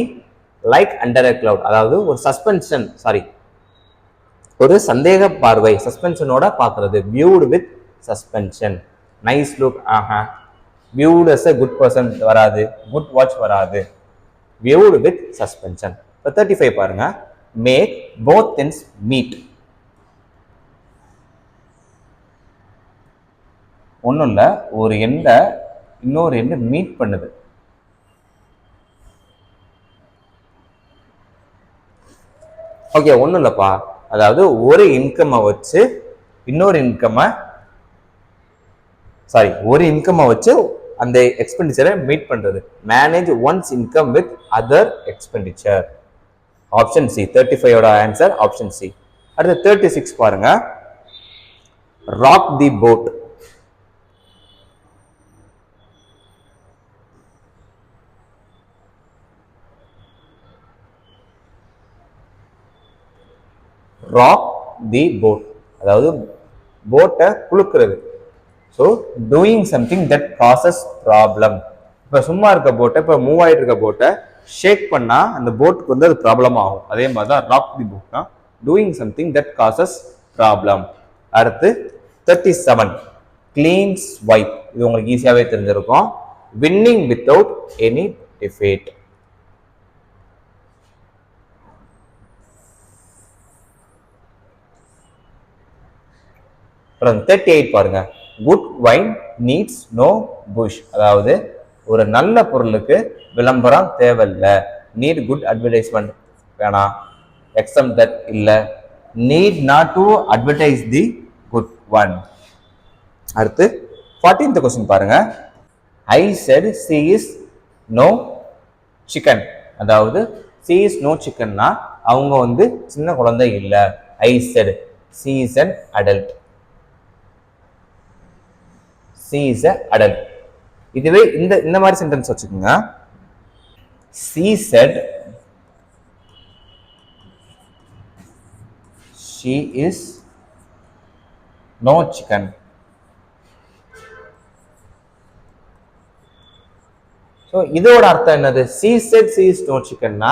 like under a cloud. அதாவது ஒரு சஸ்பென்ஷன், சாரி, ஒரு சந்தேக பார்வை, சஸ்பென்ஷனோட பார்க்கறது. Viewed with suspension. Nice look. Viewed as a good person வராது, குட் வாட்ச் வராது. Viewed with suspension. இப்போ 35 பாருங்க. Make both things meet. ஒன்றும் இல்லை, ஒரு எண்டை இன்னொரு எண்டை மீட் பண்ணுது. ஓகே, ஒன்றும் இல்லைப்பா, அதாவது ஒரு இன்கம்மை வச்சு இன்னொரு இன்கம்மை, சாரி, ஒரு இன்கம்மை வச்சு அந்த எக்ஸ்பெண்டிச்சரை மீட் பண்றது. Manage ones income with other expenditure. Option C. 35ஓட ஆன்சர் ஆப்ஷன் சி. அடுத்து 36 பாருங்க. Rock the boat. Rock the boat அதாவது போட்டை குலுக்குறது. So doing something that causes problem. இப்போ சும்மா இருக்க போட்டை, இப்போ மூவ் ஆகிட்டு இருக்க போட்டை ஷேக் பண்ணா அந்த போட்டுக்கு வந்து அது ப்ராப்ளம் ஆகும். அதே மாதிரி தான் ராக் தி போட்னா doing something that causes problem. அடுத்து 37 கிளீன் ஸ்வைப். இது உங்களுக்கு ஈஸியாகவே தெரிஞ்சிருக்கும். Winning without any defeat. அப்புறம் 38 பாருங்க. Good wine needs no bush. அதாவது ஒரு நல்ல பொருளுக்கு விளம்பரம் தேவையில்லை. நீட் குட் அட்வர்டைஸ்மெண்ட் வேணாம். எக்ஸம் தட் இல்லை. Need not to advertise the good one. அடுத்து 14th கொஸ்டின் பாருங்க. I said she is no chicken. அதாவது she is no chickenனா அவங்க வந்து சின்ன குழந்தை இல்ல. I said she is an adult. she is an adult. இதுவே இந்த மாதிரி சென்டென்ஸ் வச்சுக்கோங்க. she said she is no chicken. So இதோட அர்த்தம் என்னது? she said she is no chickenனா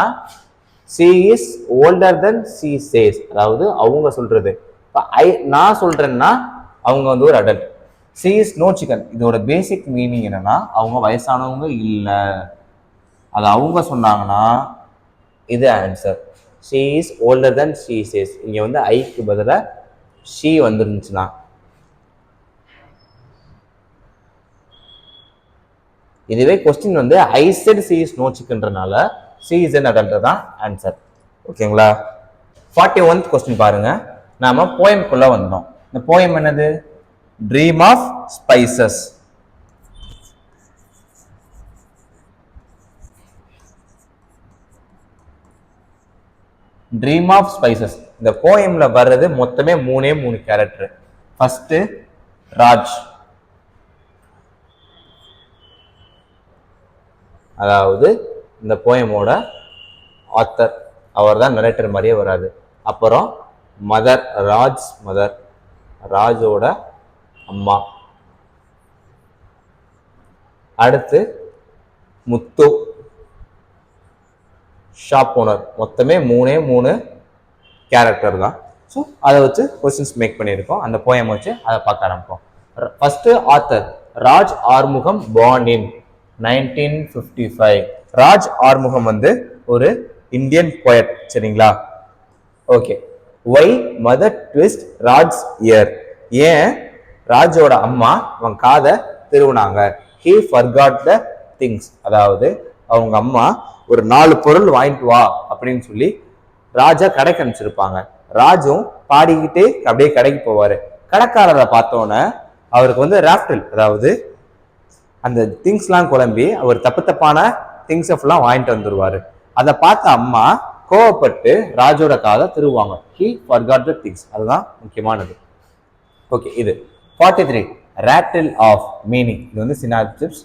she is older than she says. அதாவது அவங்க சொல்றது. நான் சொல்றேன்னா அவங்க வந்து ஒரு adult. she is no chicken இதோட பேசிக் மீனிங் என்னன்னா அவங்க வயசானவங்க இல்லை. அது அவங்க சொன்னாங்கன்னா இது answer. she is older than she says. இங்க வந்து ஐக்கு பதிலா she வந்துருந்துச்சுன்னா. இதுவே கொஸ்டின் வந்து I said she is no chickenன்றனால she is an adult தான் ஆன்சர். ஓகேங்களா? 41th கொஸ்டின் பாருங்க. நாம போயம்குள்ள வந்தோம். இந்த போயம் என்னது? Dream of spices. Dream of spices. இந்த போயம்ல வர்றது மொத்தமே மூணு கேரக்டர். ஃபர்ஸ்ட் ராஜ், அதாவது இந்த போயமோட ஆத்தர், அவர் தான் நரேட்டர் மாதிரியே வராது. அப்புறம் மதர், ராஜ் மதர், ராஜோட அம்மா. அடுத்து முத்து, ஷாப் ஓனர். மொத்தமே மூணு கேரக்டர் தான். ஸோ அதை வச்சு கொஸ்டின்ஸ் மேக் பண்ணியிருக்கோம். அந்த போயம் வச்சு அதை பார்க்க ஆரம்பிப்போம். First author Raj Arumugam, born in 1955. Raj Arumugam வந்து ஒரு இந்தியன் போயட். சரிங்களா? Okay. Why mother twist Raj ear. ஏன் ராஜோட அம்மா அவன் காதை திருவுனாங்க? he forgot the things. அதாவது அவங்க அம்மா ஒரு 4 பொருள் வாங்கிட்டு வா அப்படின்னு சொல்லி ராஜா கடைக்கு அனுப்பிச்சிருப்பாங்க. ராஜும் பாடிக்கிட்டே அப்படியே கடைக்கு போவாரு. கடைக்காரரை பார்த்தோன்னே அவருக்கு வந்து ராப்டில், அதாவது அந்த திங்ஸ்லாம் குழம்பி அவர் தப்பான திங்ஸை ஃபுல்லாக வாங்கிட்டு வந்துடுவாரு. அதை பார்த்த அம்மா கோவப்பட்டு ராஜோட காதை திருவாங்க. he forgot the things. அதுதான் முக்கியமானது. ஓகே. இது 43 rattle of meaning. இது வந்து சினாப்சிஸ்.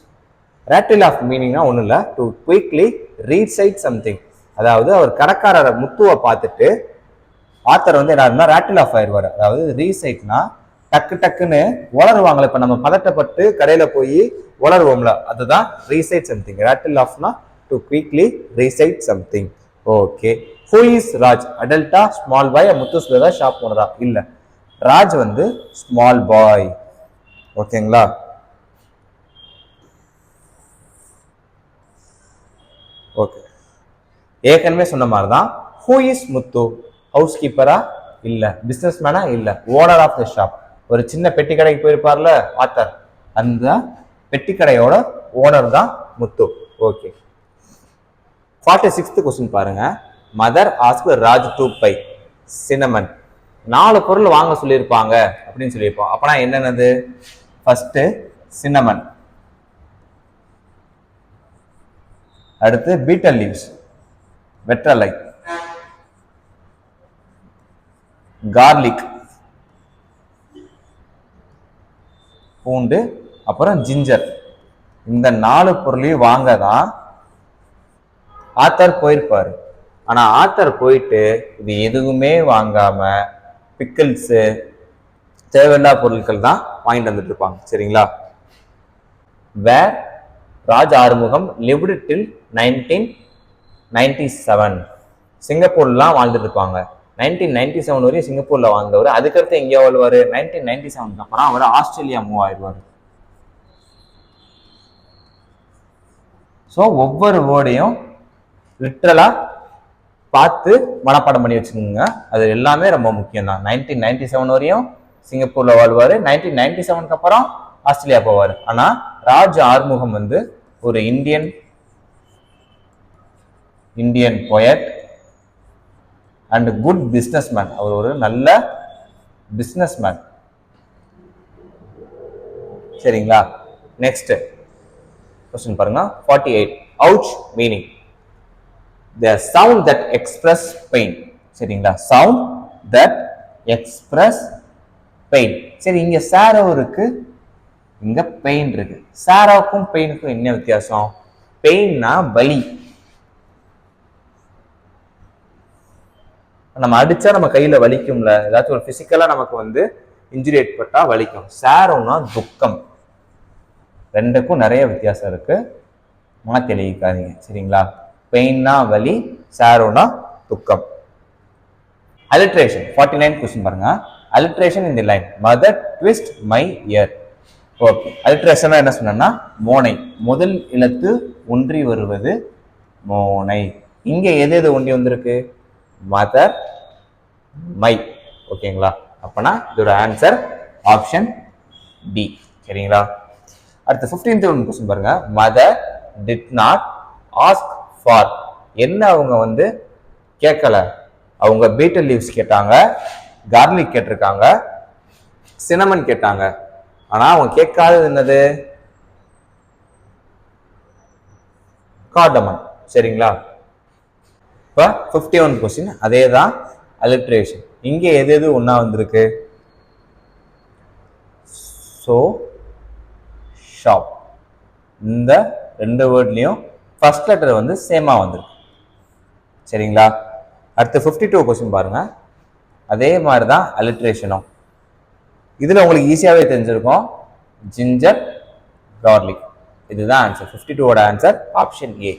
rattle of meaningனா ஒன்றும் இல்லை, டு குயிக்லி ரீசைட் சம்திங். அதாவது அவர் கடைக்காரரை முத்துவை பார்த்துட்டு ஆத்தர் வந்து என்ன rattle of ஆயிடுவார். அதாவது ரீசைட்னா டக்குன்னு உளருவாங்களே. இப்போ நம்ம பதட்டப்பட்டு கடையில் போய் உளருவோம்ல, அதுதான் ரீசைட் சம்திங். rattle ofனா to quickly recite something. Okay. Who is Raj? அடல்ட்டா, small boy, Muthu Sudha, shop ஓனரா? இல்லை, ராஜ் வந்து ஸ்மால் பாய். ஓகேங்களா? ஓகே. ஏற்கனவே சொன்ன மாதிரி தான். Who is Muthu? ஹவுஸ் கீப்பரா? இல்லை. பிஸ்னஸ் மேனா? இல்லை. Owner of the shop. ஒரு சின்ன பெட்டி கடைக்கு போயிருப்பார்ல ஆத்தர், அந்த பெட்டி கடையோட ஓனர் தான் முத்து. ஓகே. 46th கொஸ்டின் பாருங்க. Mother ask Raj to buy cinnamon. 4 பொருள் வாங்க சொல்லியிருப்பாங்க அப்படின்னு சொல்லியிருப்போம். அப்பனா என்னென்னது? ஃபர்ஸ்ட் சினமன், அடுத்து பீட்டல் லீவ்ஸ் வெற்றலை, கார்லிக் பூண்டு, அப்புறம் ஜிஞ்சர். இந்த 4 பொருளையும் வாங்க தான் ஆத்தர் போயிருப்பாரு. ஆனா ஆத்தர் போயிட்டு இது எதுவுமே வாங்காம பிக்கிள்ஸு தேவையில்லா பொருட்கள் தான் வாங்கிட்டு வந்துட்டு இருப்பாங்க. சரிங்களா? வேர் ராஜ் ஆறுமுகம் லிவ்டு டில் 1997. சிங்கப்பூர்லாம் வாழ்ந்துட்டு இருப்பாங்க. 1997 வரையும் சிங்கப்பூர்ல வாழ்ந்தவர். அதுக்கடுத்து எங்கேயோ வாழ்வாரு? 1997 அப்புறம் அவர் ஆஸ்திரேலியா மூவ் ஆயிடுவார். ஸோ ஒவ்வொரு வேர்டையும் லிட்ரலா பார்த்து மனப்பாடம் பண்ணி வச்சுக்கோங்க. அது எல்லாமே ரொம்ப முக்கியம் தான். 1997 வரையும் சிங்கப்பூர்ல வாழ்வாரு. 1997க்கு அப்புறம் ஆஸ்திரேலியா போவார். ஆனா ராஜ் ஆறுமுகம் வந்து ஒரு Indian poet and good businessman. அவர் ஒரு நல்ல பிஸ்னஸ்மேன். சரிங்களா? நெக்ஸ்ட் கொஸ்டின் பாருங்க. 48. Ouch meaning the sound that express pain. சரிங்களா? sound that express pain. சரி, இங்க சாரோ இருக்கு, இங்க பெயின் இருக்கு. சாரோக்கும் பெயினுக்கும் என்ன வித்தியாசம்? பெயின்னா வலி. நம்ம அடிச்சா நம்ம கையில வலிக்கும்ல, ஏதாச்சும் ஒரு பிசிக்கலா நமக்கு வந்து இன்ஜுரி ஏற்பட்டா வலிக்கும். சாரோனா துக்கம். ரெண்டுக்கும் நிறைய வித்தியாசம் இருக்கு, மாத்தி எழுதிக்காதீங்க. சரிங்களா? பெயின்னா வலி, சாரோனா துக்கம். அலிட்ரேஷன் 49 கொஸ்டின் பாருங்க. Alliteration in the line mother twist my year. Okay, alliteration என்ன சொன்னா மோனை, முதல் எழுத்து ஒன்றி வருவது மோனை. இங்க எது எது ஒன்றி வந்திருக்கு? Mother, my. ஓகேங்களா? அப்பனா இதோட ஆன்சர் ஆப்ஷன் டி. சரிங்களா? அடுத்து 15th கொஸ்டின் பாருங்க. Mother did not ask for. என்ன அவங்க வந்து கேட்கல? அவங்க பீட்டல் லீவ்ஸ் கேட்டாங்க, கார்லிக் கேட்டிருக்காங்க, சினமன் கேட்டாங்க. ஆனா அவங்க கேட்காதது என்னது? கார்டமன். சரிங்களா? இப்போ 51 கொஸ்டின் அதே தான் அலிட்ரேஷன். இங்க எது எது ஒன்னா வந்திருக்கு? So, shop. இந்த ரெண்டு வேர்ட்லயும் ஃபர்ஸ்ட் லெட்டர் வந்து சேமா வந்திருக்கு. சரிங்களா? அடுத்து 52 கொஸ்டின் பாருங்க. அதே மாதிரி தான் அலிட்ரேஷனும். இதுல உங்களுக்கு ஈஸியாவே தெரிஞ்சிருக்கும், ஜிஞ்சர், கார்லிக். இதுதான் ஆன்சர். 52ஓட ஆன்சர் ஆப்ஷன் ஏ.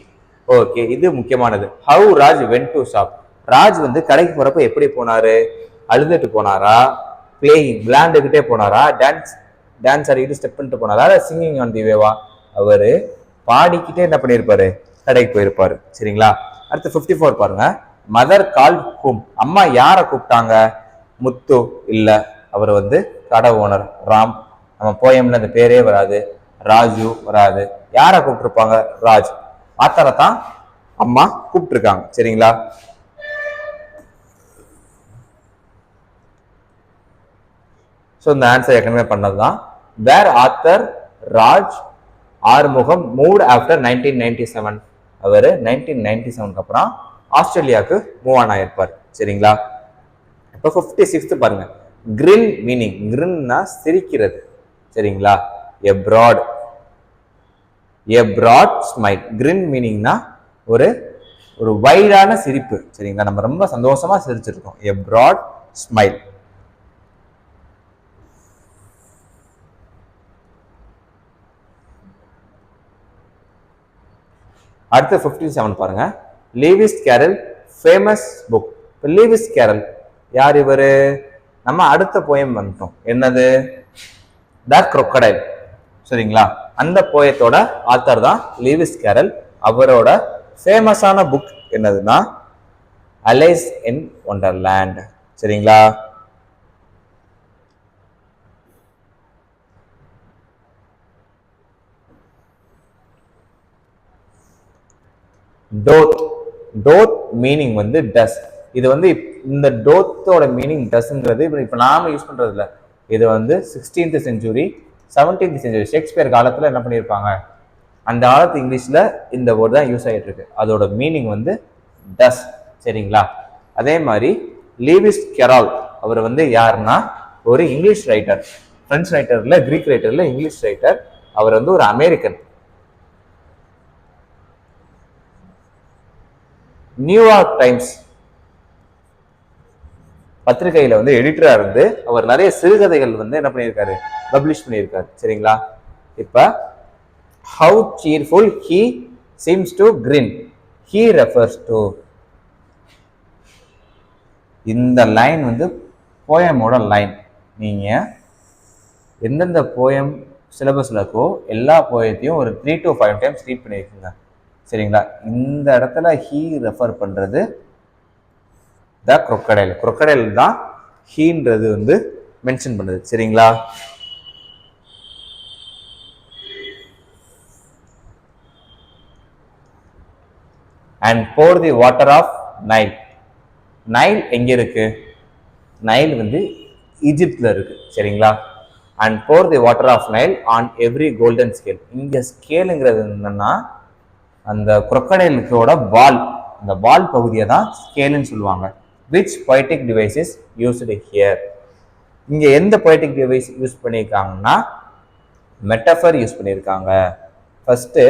ஓகே, இது முக்கியமானது. How Raj went to shop. Raj வந்து கடைக்கு போறப்ப எப்படி போனாரு? அழுதுட்டு போனாரா, பிளேயிங் விளையாண்டுகிட்டே போனாரா, டான்ஸ் ஆடிக்கிட்டு ஸ்டெப் பண்ணிட்டு போனாரா, சிங்கிங் ஆன் தி வேவா? அவரு பாடிக்கிட்டே என்ன பண்ணியிருப்பாரு? கடைக்கு போயிருப்பாரு. சரிங்களா? அடுத்து 54 பாருங்க. மதர் கால் ஹூம். அம்மா யாரை கூப்பிட்டாங்க? முத்து இல்ல, அவர் வந்து கடை ஓனர் ராம். நம்ம போயம்ல அந்த பேரே வராது, ராஜு வராது. யாரை கூப்பிட்டுருப்பாங்க? ராஜ். ஆத்தரை தான் அம்மா கூப்பிட்டுருக்காங்க. சரிங்களா? ஸோ இந்த ஆன்சர் ஏற்கனவே பண்ணதுதான். Where author Raj Arumugam move after 1997. அவர் 1997 அப்புறம் ஆஸ்திரேலியாவுக்கு மூவ் ஆன் ஆயிருப்பார். சரிங்களா? இப்போ 56 பாருங்க. Green meaning. கிரின்னா சிரிக்கிறது. சரிங்களா? எப்ராட், எப்ராட் ஸ்மைல். கிரின் மீனிங்னா ஒரு ஒரு வைடான சிரிப்பு. சரிங்களா? நம்ம ரொம்ப சந்தோஷமா சிரிச்சிருக்கோம். எப்ராட் ஸ்மைல். அடுத்து 57 பாருங்க. Lewis Carroll famous book. இப்போ லீவிஸ் கேரல் யார்? இவரு நம்ம அடுத்த போயம் வந்துட்டோம். என்னது? த crocodile. சரிங்களா? அந்த போயத்தோட ஆத்தர் தான் லீவிஸ் கேரல். அவரோட ஃபேமஸான புக் என்னதுன்னா அலைஸ் இன் ஒண்டர்லேண்ட். சரிங்களா? டோத். டோத் மீனிங் வந்து டஸ். இது வந்து இந்த டோத்தோட மீனிங் டஸ்ங்கிறது இப்ப நாம யூஸ் பண்றது இல்ல. இது வந்து 16th century 17th century Shakespeare காலத்துல என்ன பண்ணியிருப்பாங்க? அந்த காலத்து இங்கிலீஷ்ல இந்த வேர்ட் தான் யூஸ் ஆகிட்டு இருக்கு. அதோட மீனிங் வந்து டஸ். சரிங்களா? அதே மாதிரி லீவிஸ் கெரால் அவர் வந்து யாருன்னா ஒரு இங்கிலீஷ் ரைட்டர். பிரெஞ்சு ரைட்டர்ல, கிரீக் ரைட்டர்ல இங்கிலீஷ் ரைட்டர். அவர் வந்து ஒரு அமெரிக்கன். நியூயார்க் டைம்ஸ் பத்திரிகையில வந்து எடிட்டரா இருந்து அவர் நிறைய சிறுகதைகள் வந்து என்ன பண்ணியிருக்காரு? பப்ளிஷ் பண்ணியிருக்காரு. சரிங்களா? இப்ப how cheerful he seems to grin. He refers to. இந்த லைன் வந்து போயமோட லைன். நீங்க எந்தெந்த போயம் சிலபஸ்ல இருக்கோ எல்லா போயத்தையும் ஒரு 3 to 5 times ரீட் பண்ணியிருக்குங்க. சரிங்களா? இந்த இடத்துல ஹீ ரெஃபர் பண்றது த crocodile. crocodile தான் ஹீன்றது வந்து மென்ஷன் பண்ணுது. சரிங்களா? And pour the water of Nile. Nile எங்க இருக்கு? நைல் வந்து ஈஜிப்ட்ல இருக்கு, சரிங்களா? And pour the water of Nile on every golden scale. இங்க ஸ்கேலுங்கிறது என்னன்னா அந்த crocodileோட வால், அந்த வால் பகுதியை தான் ஸ்கேல்னு சொல்லுவாங்க. which poetic device is used here? இங்க எந்த poetic device யூஸ் பண்ணியிருக்காங்கன்னா மெட்டஃபர் யூஸ் பண்ணியிருக்காங்க. ஃபர்ஸ்ட்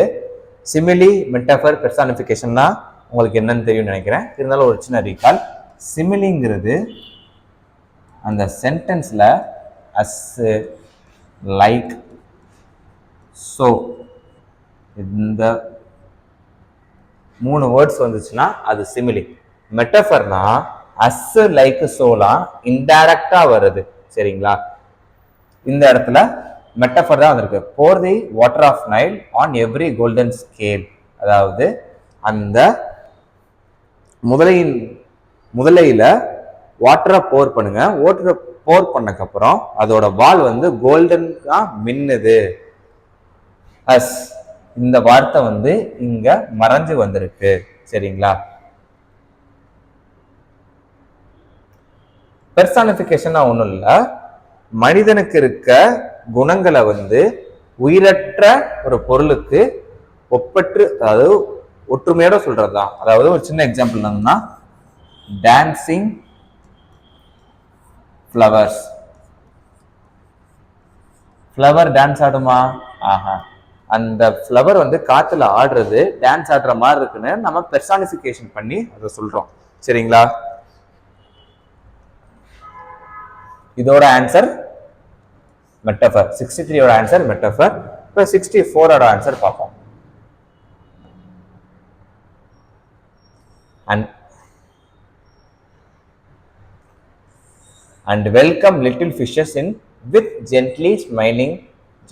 சிமிலி, மெட்டஃபர், பெர்சானிஃபிகேஷன் தான் உங்களுக்கு என்னன்னு தெரியும்னு நினைக்கிறேன். இருந்தாலும் ஒரு சின்ன ரீகால். சிமிலிங்கிறது அந்த சென்டென்ஸ்ல அஸ், லைக், ஸோ இந்த 3 வேர்ட்ஸ் வந்துச்சுன்னா அது சிமிலி. மெட்டஃபர்னா அஸ், லைக், சோலாம் இன்டைரக்டா வருது, சரிங்களா? இந்த இடத்துல மெட்டஃபர் தான் வந்திருக்கு. Pour the water of Nile on every golden scale. அதாவது அந்த முதலையில வாட்டரை போர் பண்ணுங்க. வாட்டரை போர் பண்ணக்கப்புறம் அதோட வால் வந்து கோல்டன் தான் மின்னுது. அஸ், இந்த வார்த்தை வந்து இங்க மறைஞ்சு வந்திருக்கு, சரிங்களா? பெர்சானிஃபிகேஷன் ஒன்றும் இல்லை, மனிதனுக்கு இருக்க குணங்களை வந்து உயிரற்ற ஒரு பொருளுக்கு ஒப்பற்று, அதாவது ஒற்றுமையோட சொல்றதுதான். அதாவது ஒரு சின்ன எக்ஸாம்பிள் என்னன்னா டான்சிங் ஃப்ளவர்ஸ். ஃப்ளவர் டான்ஸ் ஆடுமா? ஆஹா. அந்த ஃப்ளவர் வந்து காத்துல ஆடுறது டான்ஸ் ஆடுற மாதிரி இருக்குன்னு நம்ம பெர்சானிஃபிகேஷன் பண்ணி அதை சொல்றோம், சரிங்களா? இதோட ஆன்சர் மெட்டஃபர். 63 answer metaphor. இப்போ 64 ஆன்சர் பார்ப்போம். and welcome little fishes in with gently smiling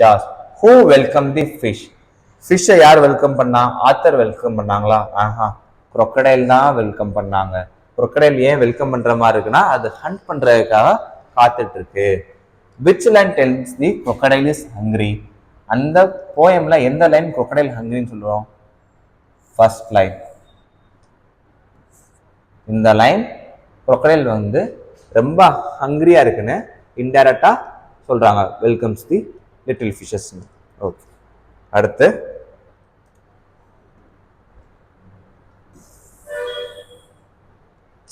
jaws. Who welcome the fish? fish யார் வெல்கம் பண்ணா? ஆத்தர் வெல்கம் பண்ணாங்களா? ஆஹா, crocodile தான் வெல்கம் பண்ணாங்க. crocodile ஏன் வெல்கம் பண்ற மாதிரி இருக்குன்னா அது ஹண்ட் பண்றதுக்காக காத்துட்டு இருக்கு. which line tells the crocodile is hungry? அந்த போயம்ல எந்த லைன் crocodile hungryன்னு சொல்றோம்? First line. இந்த லைன் crocodile வந்து ரொம்ப ஹங்கிரியா இருக்குன்னு இன்டைரக்டா சொல்றாங்க. வெல்கம்ஸ் தி லிட்டில் ஃபிஷஸ். ஓகே, அடுத்து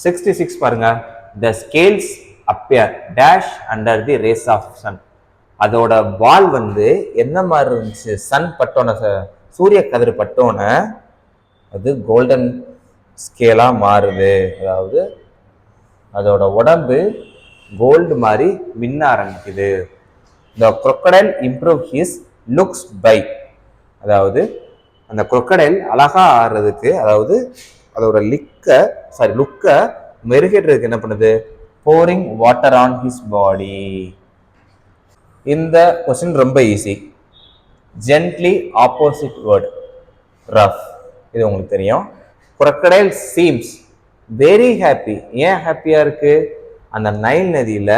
66 பாருங்க. the scales appear dash under the rays of sun. அதோட வால் வந்து என்ன மாதிரி இருந்துச்சு? சன் பட்டோன, சூரிய கதிர் பட்டோன அது கோல்டன் ஸ்கேலா மாறுது. அதாவது அதோட உடம்பு கோல்டு மாதிரி மின்ன ஆரம்பிக்குது. the crocodile improve his looks by. அதாவது அந்த crocodile அழகா ஆடுறதுக்கு, அதாவது அதோட லுக்க மெருகேற்றதுக்கு என்ன பண்ணுது? pouring water on his body. இந்த கொஸ்டின் ரொம்ப easy. gently opposite word rough. இது உங்களுக்கு தெரியும். crocodile seems very happy. ஏன் ஹாப்பியா இருக்கு? அந்த நைல் நதியில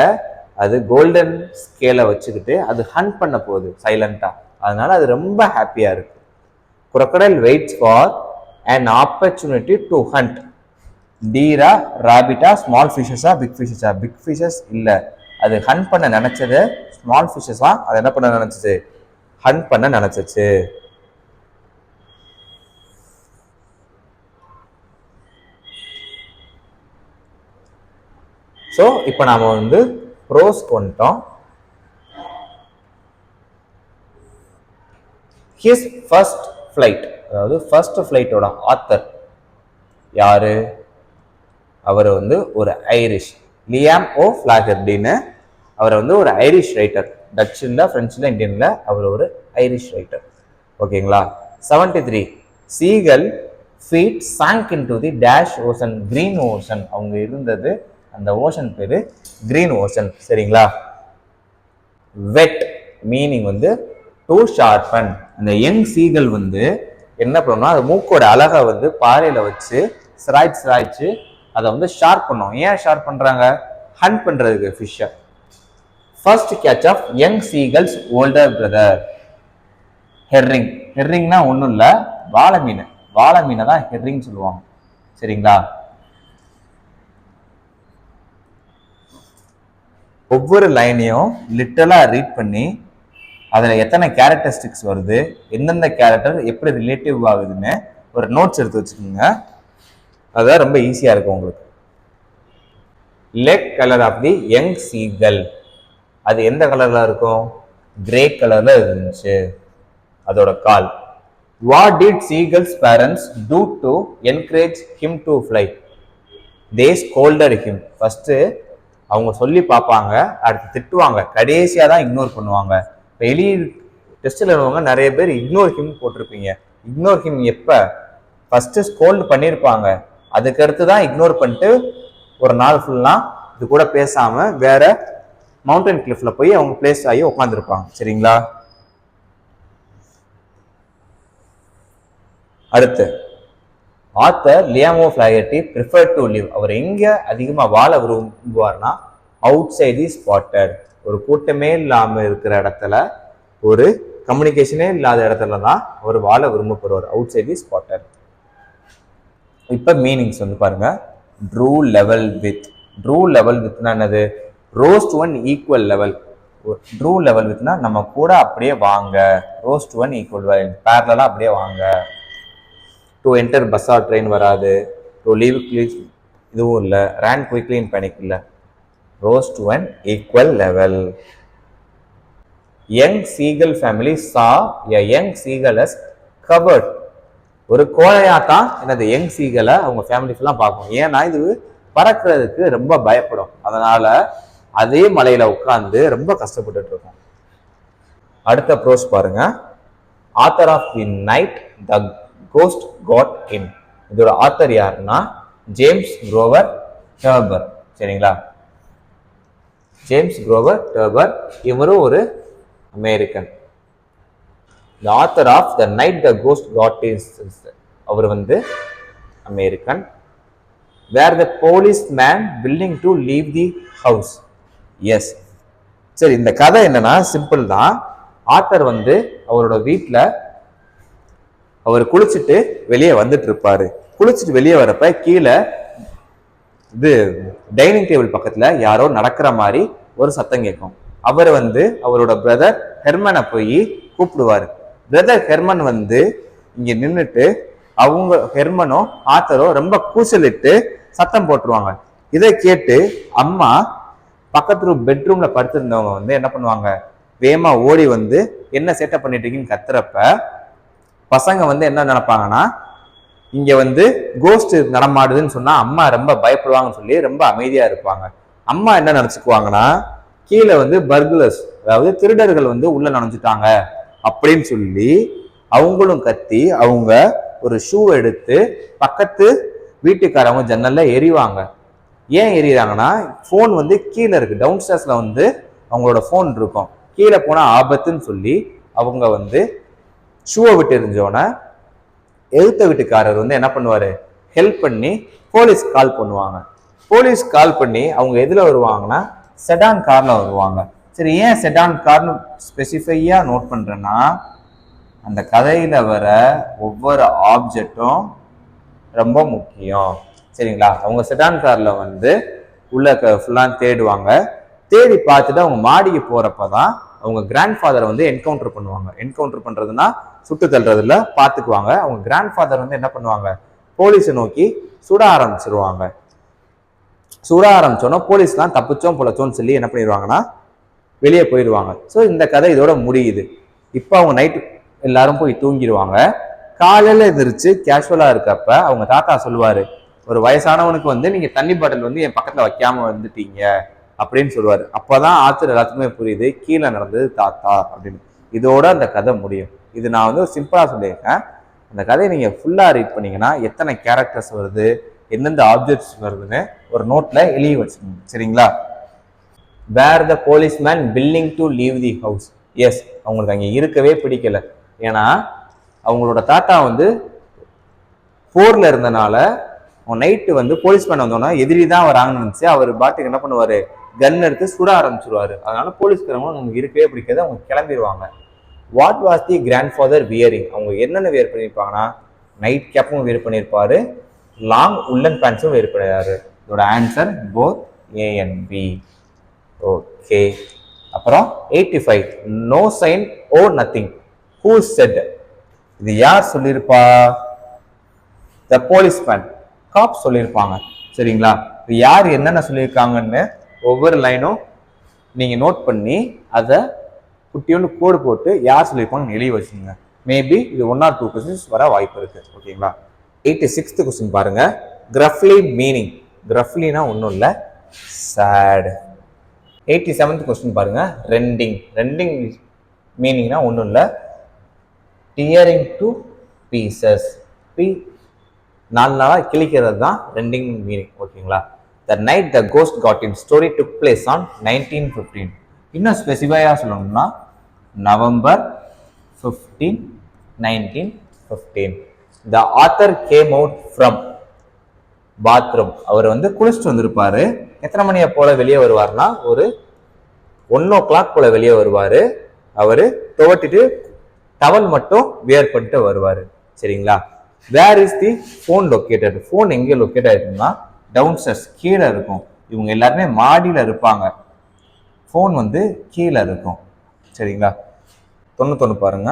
அது கோல்டன் ஸ்கேலை வச்சுக்கிட்டு அது ஹண்ட் பண்ண போகுது சைலண்டா, அதனால அது ரொம்ப ஹாப்பியா இருக்கு. crocodile waits for an opportunity to hunt. டீரா, ராபிட்டா, ஸ்மால் ஃபிஷஸா, பிக் ஃபிஷஸா? பிக் ஃபிஷஸ் இல்ல, அது ஹண்ட் பண்ண நினைச்சது ஸ்மால் ஃபிஷஸா, அது என்ன பண்ண நினைச்சது? ஹண்ட் பண்ண நினைச்சிச்சு. ஸோ இப்போ நாம வந்து ப்ரோஸ் கொண்டோம். ஹிஸ் ஃபர்ஸ்ட் ஃபிளைட், அதாவது ஃபர்ஸ்ட் ஃபிளைட்டோட ஆத்தர் யாரு? அவர் வந்து ஒரு ஐரிஷ், லியாம் ஓ ஃபிளாகர்டின்னு. அவர் வந்து ஒரு ஐரிஷ் ரைட்டர். டச்சில், பிரெஞ்சில், இந்தியன்ல அவர் ஒரு ஐரிஷ் ரைட்டர். ஓகேங்களா? 73 seagull feet sank into the dash ocean, green ocean. அவங்க இருந்தது அந்த ஓஷன் பேரு கிரீன் ஓஷன், சரிங்களா? வெட் மீனிங் வந்து டு ஷார்பன். அந்த யங் சீகல் வந்து என்ன பண்ணணும்னா அது மூக்கோட அழகை வந்து பாறையில வச்சு சிராய்ச்சு அதை வந்து ஷார்ப் பண்ணும். ஏன் ஷார்ப் பண்றாங்க? ஹண்ட் பண்றதுக்கு ஃபிஷ்ஷை. First catch of young seagulls older brother. Herring. ஹெர்ரிங்னா ஒன்றும் இல்லை, வாழை மீன். வாழை மீனை தான் ஹெர்ரிங் சொல்லுவாங்க. சரிங்களா? ஒவ்வொரு லைனையும் லிட்டரலா ரீட் பண்ணி அதில் எத்தனை கேரக்டரிஸ்டிக்ஸ் வருது, எந்தெந்த கேரக்டர் எப்படி ரிலேட்டிவ் ஆகுதுன்னு ஒரு நோட்ஸ் எடுத்து வச்சுக்கோங்க. அதுதான் ரொம்ப ஈஸியாக இருக்கும் உங்களுக்கு. Leg colour of the young seagull, அது எந்த கலர்ல இருக்கும்? கிரே கலர்ல இருந்துச்சு அதோட கால். What did seagulls parents do to encourage him to fly? They scolded him. First அவங்க சொல்லி பார்ப்பாங்க, அடுத்து திட்டுவாங்க, கடைசியாக தான் இக்னோர் பண்ணுவாங்க. இப்போ எலி டெஸ்ட்டில் இருந்தவங்க நிறைய பேர் இக்னோர் ஹிம் போட்டிருப்பீங்க. இக்னோர் ஹிம் எப்போ? ஃபஸ்ட்டு ஸ்கோல்டு பண்ணியிருப்பாங்க, அதுக்கடுத்து தான் இக்னோர் பண்ணிட்டு ஒரு நாள் ஃபுல்லாக இது கூட பேசாமல் வேற மவுண்டன் கிளிஃப்ல போய் அவங்க பிளேஸ் ஆகி உட்காந்துருப்பாங்க. சரிங்களா? அடுத்து ஆத்தர் லியாமோ ஃபிளாகர்ட்டி ப்ரிஃபர் டு லிவ், அவர் எங்கே அதிகமாக வாழ விரும்புவார்னா அவுட் சைட் தி ஸ்பாட்டட், ஒரு கூட்டமே இல்லாமல் இருக்கிற இடத்துல, ஒரு கம்யூனிகேஷனே இல்லாத இடத்துல தான் அவர் வாழ விரும்பப்படுவார். Outside the spotted. இப்போ மீனிங்ஸ் வந்து பாருங்க. Drew level with. Drew level வித்னா என்னது? Rose to one equal level. Drew level வித்னா நம்ம கூட அப்படியே வாங்க. Rose to one equal level, பேரலா அப்படியே வாங்க. To enter bus or train வராது. டு லீவ் இதுவும் இல்லை. ரன் குயிக்லி இன் பேனிக் இல்லை. Rose to one equal level. Young seagull family saw a young seagull as coward. ஒரு கோழையா தான் என்னது யங் சீகலை அவங்க ஃபேமிலி ஃபுல்லாக பார்க்கும். ஏன்னா இது பறக்கிறதுக்கு ரொம்ப பயப்படும். அதனால அதே மலையில உட்கார்ந்து ரொம்ப கஷ்டப்பட்டு இருக்கும். அடுத்த ப்ரோஸ் பாருங்க. Author of the night the ghost got in. இதோட ஆத்தர் யாருன்னா ஜேம்ஸ் குரோவர் டர்பர். சரிங்களா? ஜேம்ஸ் குரோவர் டர்பர், இவரும் ஒரு American. The author of the night the ghost got in, அவர் வந்து American. Where the police man willing to leave the house. Yes. சரி, இந்த கதை என்னன்னா சிம்பிள் தான். ஆத்தர் வந்து அவரோட வீட்டில் அவர் குளிச்சுட்டு வெளியே வந்துட்டு இருப்பாரு. குளிச்சுட்டு வெளியே வரப்ப கீழே இது டைனிங் டேபிள் பக்கத்துல யாரோ நடக்கிற மாதிரி ஒரு சத்தம் கேட்கும். அவர் வந்து அவரோட பிரதர் ஹெர்மனை போய் கூப்பிடுவாரு. பிரதர் ஹெர்மன் வந்து இங்க நின்றுட்டு அவங்க ஹெர்மனோ ஆத்தரோ ரொம்ப கூச்சலிட்டு சத்தம் போட்டுருவாங்க. இதை கேட்டு அம்மா பக்கத்து பெட்ரூம்ல படுத்திருந்தவங்க வந்து என்ன பண்ணுவாங்க, வேகமா ஓடி வந்து என்ன சேட்டை பண்ணிட்டு இருக்கீங்கன்னு கத்துறப்ப பசங்க வந்து என்ன நினைப்பாங்கன்னா, இங்க வந்து கோஸ்ட் நடமாடுதுன்னு சொன்னா அம்மா ரொம்ப பயப்படுவாங்கன்னு சொல்லி ரொம்ப அமைதியா இருப்பாங்க. அம்மா என்ன நினைச்சுக்குவாங்கன்னா, கீழே வந்து பர்குலர்ஸ், அதாவது திருடர்கள் வந்து உள்ள நுழைஞ்சிட்டாங்க அப்படின்னு சொல்லி அவங்களும் கத்தி அவங்க ஒரு ஷூ எடுத்து பக்கத்து வீட்டுக்காரவங்க ஜன்னல்ல எறிவாங்க. ஏன் எறிகிறாங்கன்னா, ஃபோன் வந்து கீழே இருக்கு, டவுன் ஸ்டேர்ஸ்ல வந்து அவங்களோட ஃபோன் இருக்கும், கீழே போனா ஆபத்துன்னு சொல்லி அவங்க வந்து ஷூவை விட்டு எரிஞ்சோன்னே எழுத்த வீட்டுக்காரர் வந்து என்ன பண்ணுவாரு, ஹெல்ப் பண்ணி போலீஸ் கால் பண்ணுவாங்க. போலீஸ் கால் பண்ணி அவங்க எதுல வருவாங்கன்னா செடான் கார்ல வருவாங்க. சரி, ஏன் செடான் கார்னு ஸ்பெசிஃபையா நோட் பண்றேன்னா, அந்த கதையில வர ஒவ்வொரு ஆப்ஜெக்டும் ரொம்ப முக்கியம். சரிங்களா? அவங்க செடான் கார்ல வந்து உள்ள ஃபுல்லா தேடுவாங்க. தேடி பார்த்துட்டு அவங்க மாடிக்கு போறப்பதான் அவங்க கிராண்ட் ஃபாதரை வந்து என்கவுண்டர் பண்ணுவாங்க. என்கவுண்டர் பண்றதுன்னா சுட்டு தள்ளுறதுல பார்த்துக்குவாங்க. அவங்க கிராண்ட் ஃபாதர் வந்து என்ன பண்ணுவாங்க, போலீஸை நோக்கி சுட ஆரம்பிச்சிருவாங்க. சுட ஆரம்பிச்சோன்னா போலீஸ்லாம் தப்பிச்சோம் பொழைச்சோன்னு சொல்லி என்ன பண்ணிடுவாங்கன்னா வெளியே போயிடுவாங்க. ஸோ இந்த கதை இதோட முடியுது. இப்போ அவங்க நைட்டு எல்லாரும் போய் தூங்கிடுவாங்க. காலையில எதிர்த்து கேஷுவலா இருக்கப்ப அவங்க தாத்தா சொல்லுவாரு, ஒரு வயசானவனுக்கு வந்து நீங்க தண்ணி பாட்டில் வந்து என் பக்கத்துல வைக்காம வந்துட்டீங்க அப்படின்னு சொல்லுவாரு. அப்பதான் ஆத்தர் எல்லாத்துக்குமே புரியுது கீழே நடந்தது தாத்தா அப்படின்னு. இதோட அந்த கதை முடியும். இது நான் வந்து சிம்பிளா சொல்லியிருக்கேன். அந்த கதையை நீங்க ஃபுல்லா ரீட் பண்ணீங்கன்னா எத்தனை கேரக்டர்ஸ் வருது, எந்தெந்த ஆப்ஜெக்ட்ஸ் வருதுன்னு ஒரு நோட்ல எழுதி வச்சுக்கோங்க. சரிங்களா? Where the policeman willing to leave the house. Yes, அவங்களுக்கு அங்கே இருக்கவே பிடிக்கல. ஏன்னா அவங்களோட தாத்தா வந்து போர்ல இருந்தனால நைட்டு வந்து போலீஸ்மேன் வந்தோன்னா எதிரி தான் வராங்கன்னு நினைச்சு அவர் பாட்டுக்கு என்ன பண்ணுவாரு, கன் எடுத்து சுட ஆரம்பிச்சிருவாரு. அதனால போலீஸ்காரங்க அவங்க இருக்கவே பிடிக்காது, அவங்க கிளம்பிடுவாங்க. What was the grand father wearing. அவங்க என்னென்ன வியர் பண்ணியிருப்பாங்கன்னா, நைட் கேப்பும் வேர் பண்ணியிருப்பாரு, லாங் உள்ளன் பேண்ட்ஸும் வேர் பண்ணிருக்காரு. இதோட answer both A and B. Okay. அப்புறம் 85 no sign of nothing who said. இது யார் சொல்லியிருப்பா? த போலீஸ்மேன், காப் சொல்லியிருப்பாங்க. சரிங்களா? இது யார் என்னென்ன சொல்லியிருக்காங்கன்னு ஒவ்வொரு லைனும் நீங்க நோட் பண்ணி அதை குட்டியோண்டு கோடு போட்டு யார் சொல்லியிருப்பாங்கன்னு எழுதி வச்சுங்க. மேபி இது 1 or 2 கொஸ்டின்ஸ் வர வாய்ப்பு இருக்கு. ஓகேங்களா? 86th கொஸ்டின் பாருங்க. கிரஃப்லி மீனிங். கிரஃப்லினா ஒன்றும் இல்லை, சேட். 87th கொஸ்டின் பாருங்க. ரெண்டிங். ரெண்டிங் மீனிங்னா ஒன்றும் இல்லை, டியரிங் டு பீசஸ். நாலு நாளாக கிழிக்கிறது தான் ரெண்டிங் மீனிங். ஓகேங்களா? The night the ghost got in story took place on 1915. இன்னும் ஸ்பெசிஃபையாக சொல்லணும்னா November 15, 1915. The author came out from bathroom. அவர் வந்து குளிச்சுட்டு வந்திருப்பாரு. எத்தனை மணியை போல வெளியே வருவார்னா ஒரு 1 o'clock போல வெளியே வருவாரு. அவரு துவட்டிட்டு டவல் மட்டும் வியர் பண்ணிட்டு வருவாரு. சரிங்களா? Where is the phone located? Phone எங்கே லொக்கேட் ஆயிருக்குன்னா டவுன் ஸ்டேர்ஸ், கீழே இருக்கும். இவங்க எல்லாருமே மாடியில் இருப்பாங்க, ஃபோன் வந்து கீழே இருக்கும். சரிங்களா? 91 பாருங்க.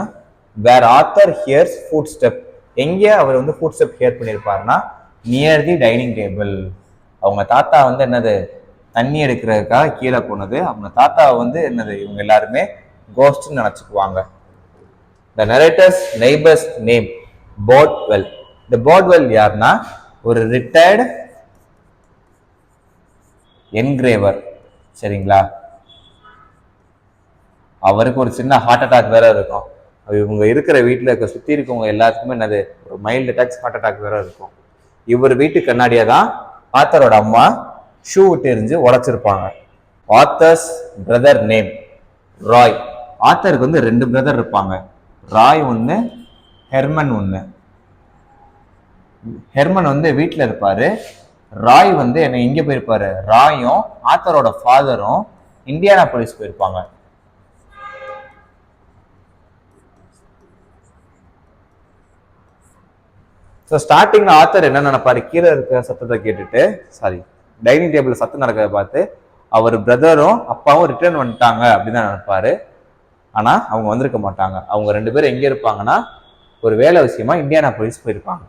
Where author hears foot step. எங்கே அவர் வந்து ஃபுட் ஸ்டெப் ஹியர் பண்ணியிருப்பாருன்னா நியர் தி டைனிங் டேபிள். அவங்க தாத்தா வந்து என்னது, தண்ணி எடுக்கிறதுக்காக கீழே போனது. அவங்க தாத்தாவை வந்து என்னது, இவங்க எல்லாருமே கோஸ்ட்னு நினச்சிக்குவாங்க. த நரேட்டர்ஸ் நெய்பர்ஸ் நேம் போட்வெல். இந்த போட்வெல் யாருன்னா ஒரு ரிட்டையர்டு என்கிரேவர். சரிங்களா? அவருக்கு ஒரு சின்ன ஹார்ட் அட்டாக் வேற இருக்கும். இவங்க இருக்கிற வீட்டில் இருக்க சுற்றி இருக்கவங்க எல்லாத்துக்குமே என்னது, ஒரு மைல்டு அட்டாக்ஸ் ஹார்ட் அட்டாக் வேற இருக்கும். இவர் வீட்டு கண்ணாடியை தான் ஆத்தரோட அம்மா ஷூ விட்டு எரிஞ்சு உடைச்சிருப்பாங்க. Author's brother name Roy. ஆத்தருக்கு வந்து 2 பிரதர் இருப்பாங்க, ராய் ஒன்று, ஹெர்மன் ஒன்று. ஹெர்மன் வந்து வீட்டில் இருப்பாரு, ராய் வந்து என்ன இங்கே போயிருப்பாரு. ராயும் ஆத்தரோட ஃபாதரும் இந்தியானா போலீஸ் போயிருப்பாங்க. ஸோ ஸ்டார்டிங்ல ஆத்தர் என்ன நினைப்பாரு, கீழே இருக்கிற சத்தத்தை கேட்டுட்டு, சாரி டைனிங் டேபிள் சத்தம் நடக்கிறத பார்த்து அவர் பிரதரும் அப்பாவும் ரிட்டர்ன் வந்துட்டாங்க அப்படின்னு தான் நினைப்பாரு. ஆனா அவங்க வந்திருக்க மாட்டாங்க. அவங்க 2 பேரும் எங்க இருப்பாங்கன்னா ஒரு வேலை விஷயமா இந்தியானா போலீஸ் போயிருப்பாங்க.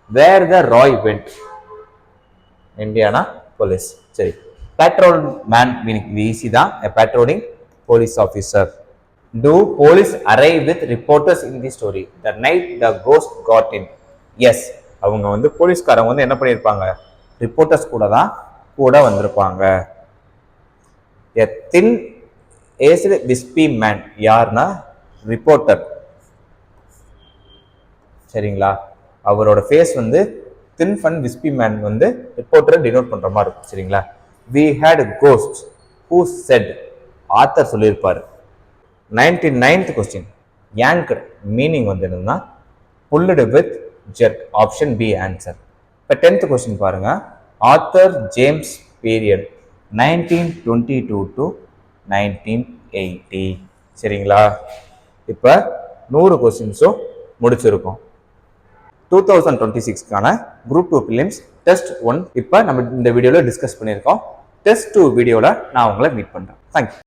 வேர் த ராய் வெண்ட்? Indiana police. சரி. பேட்ரோல் மேன் மீனிங் இது ஈஸி தான். Patrolling police officer. Do police arrive with reporters in the story? The night the ghost got in. Yes, அவங்க வந்து போலீஸ்காரங்க வந்து என்ன பண்ணியிருப்பாங்க, ரிப்போர்ட்டர்ஸ் கூட வந்திருப்பாங்க. A thin aged wispy man. யாருன்னா ரிப்போர்ட்டர். சரிங்களா? அவரோட ஃபேஸ் வந்து தின் ஃபன் விஸ்பி மேன் வந்து ரிப்போர்ட்டரை டினோட் பண்ற மாதிரி இருக்கும். சரிங்களா? We had ghosts who said. Author சொல்லியிருப்பாரு. 99th question. yanked மீனிங் வந்து என்னன்னா pulled with jerk. Option B answer. இப்போ 10th கொஸ்டின் பாருங்க. Author James period 1922 to 1980. சரிங்களா? இப்போ 100 கொஸ்டின்ஸும் முடிச்சிருக்கோம். 2026க்கான குரூப் 2 பிலிம்ஸ் டெஸ்ட் 1 இப்போ நம்ம இந்த வீடியோவில் டிஸ்கஸ் பண்ணியிருக்கோம். டெஸ்ட் 2 வீடியோவில் நான் உங்களை மீட் பண்ணுறேன். தேங்க்யூ.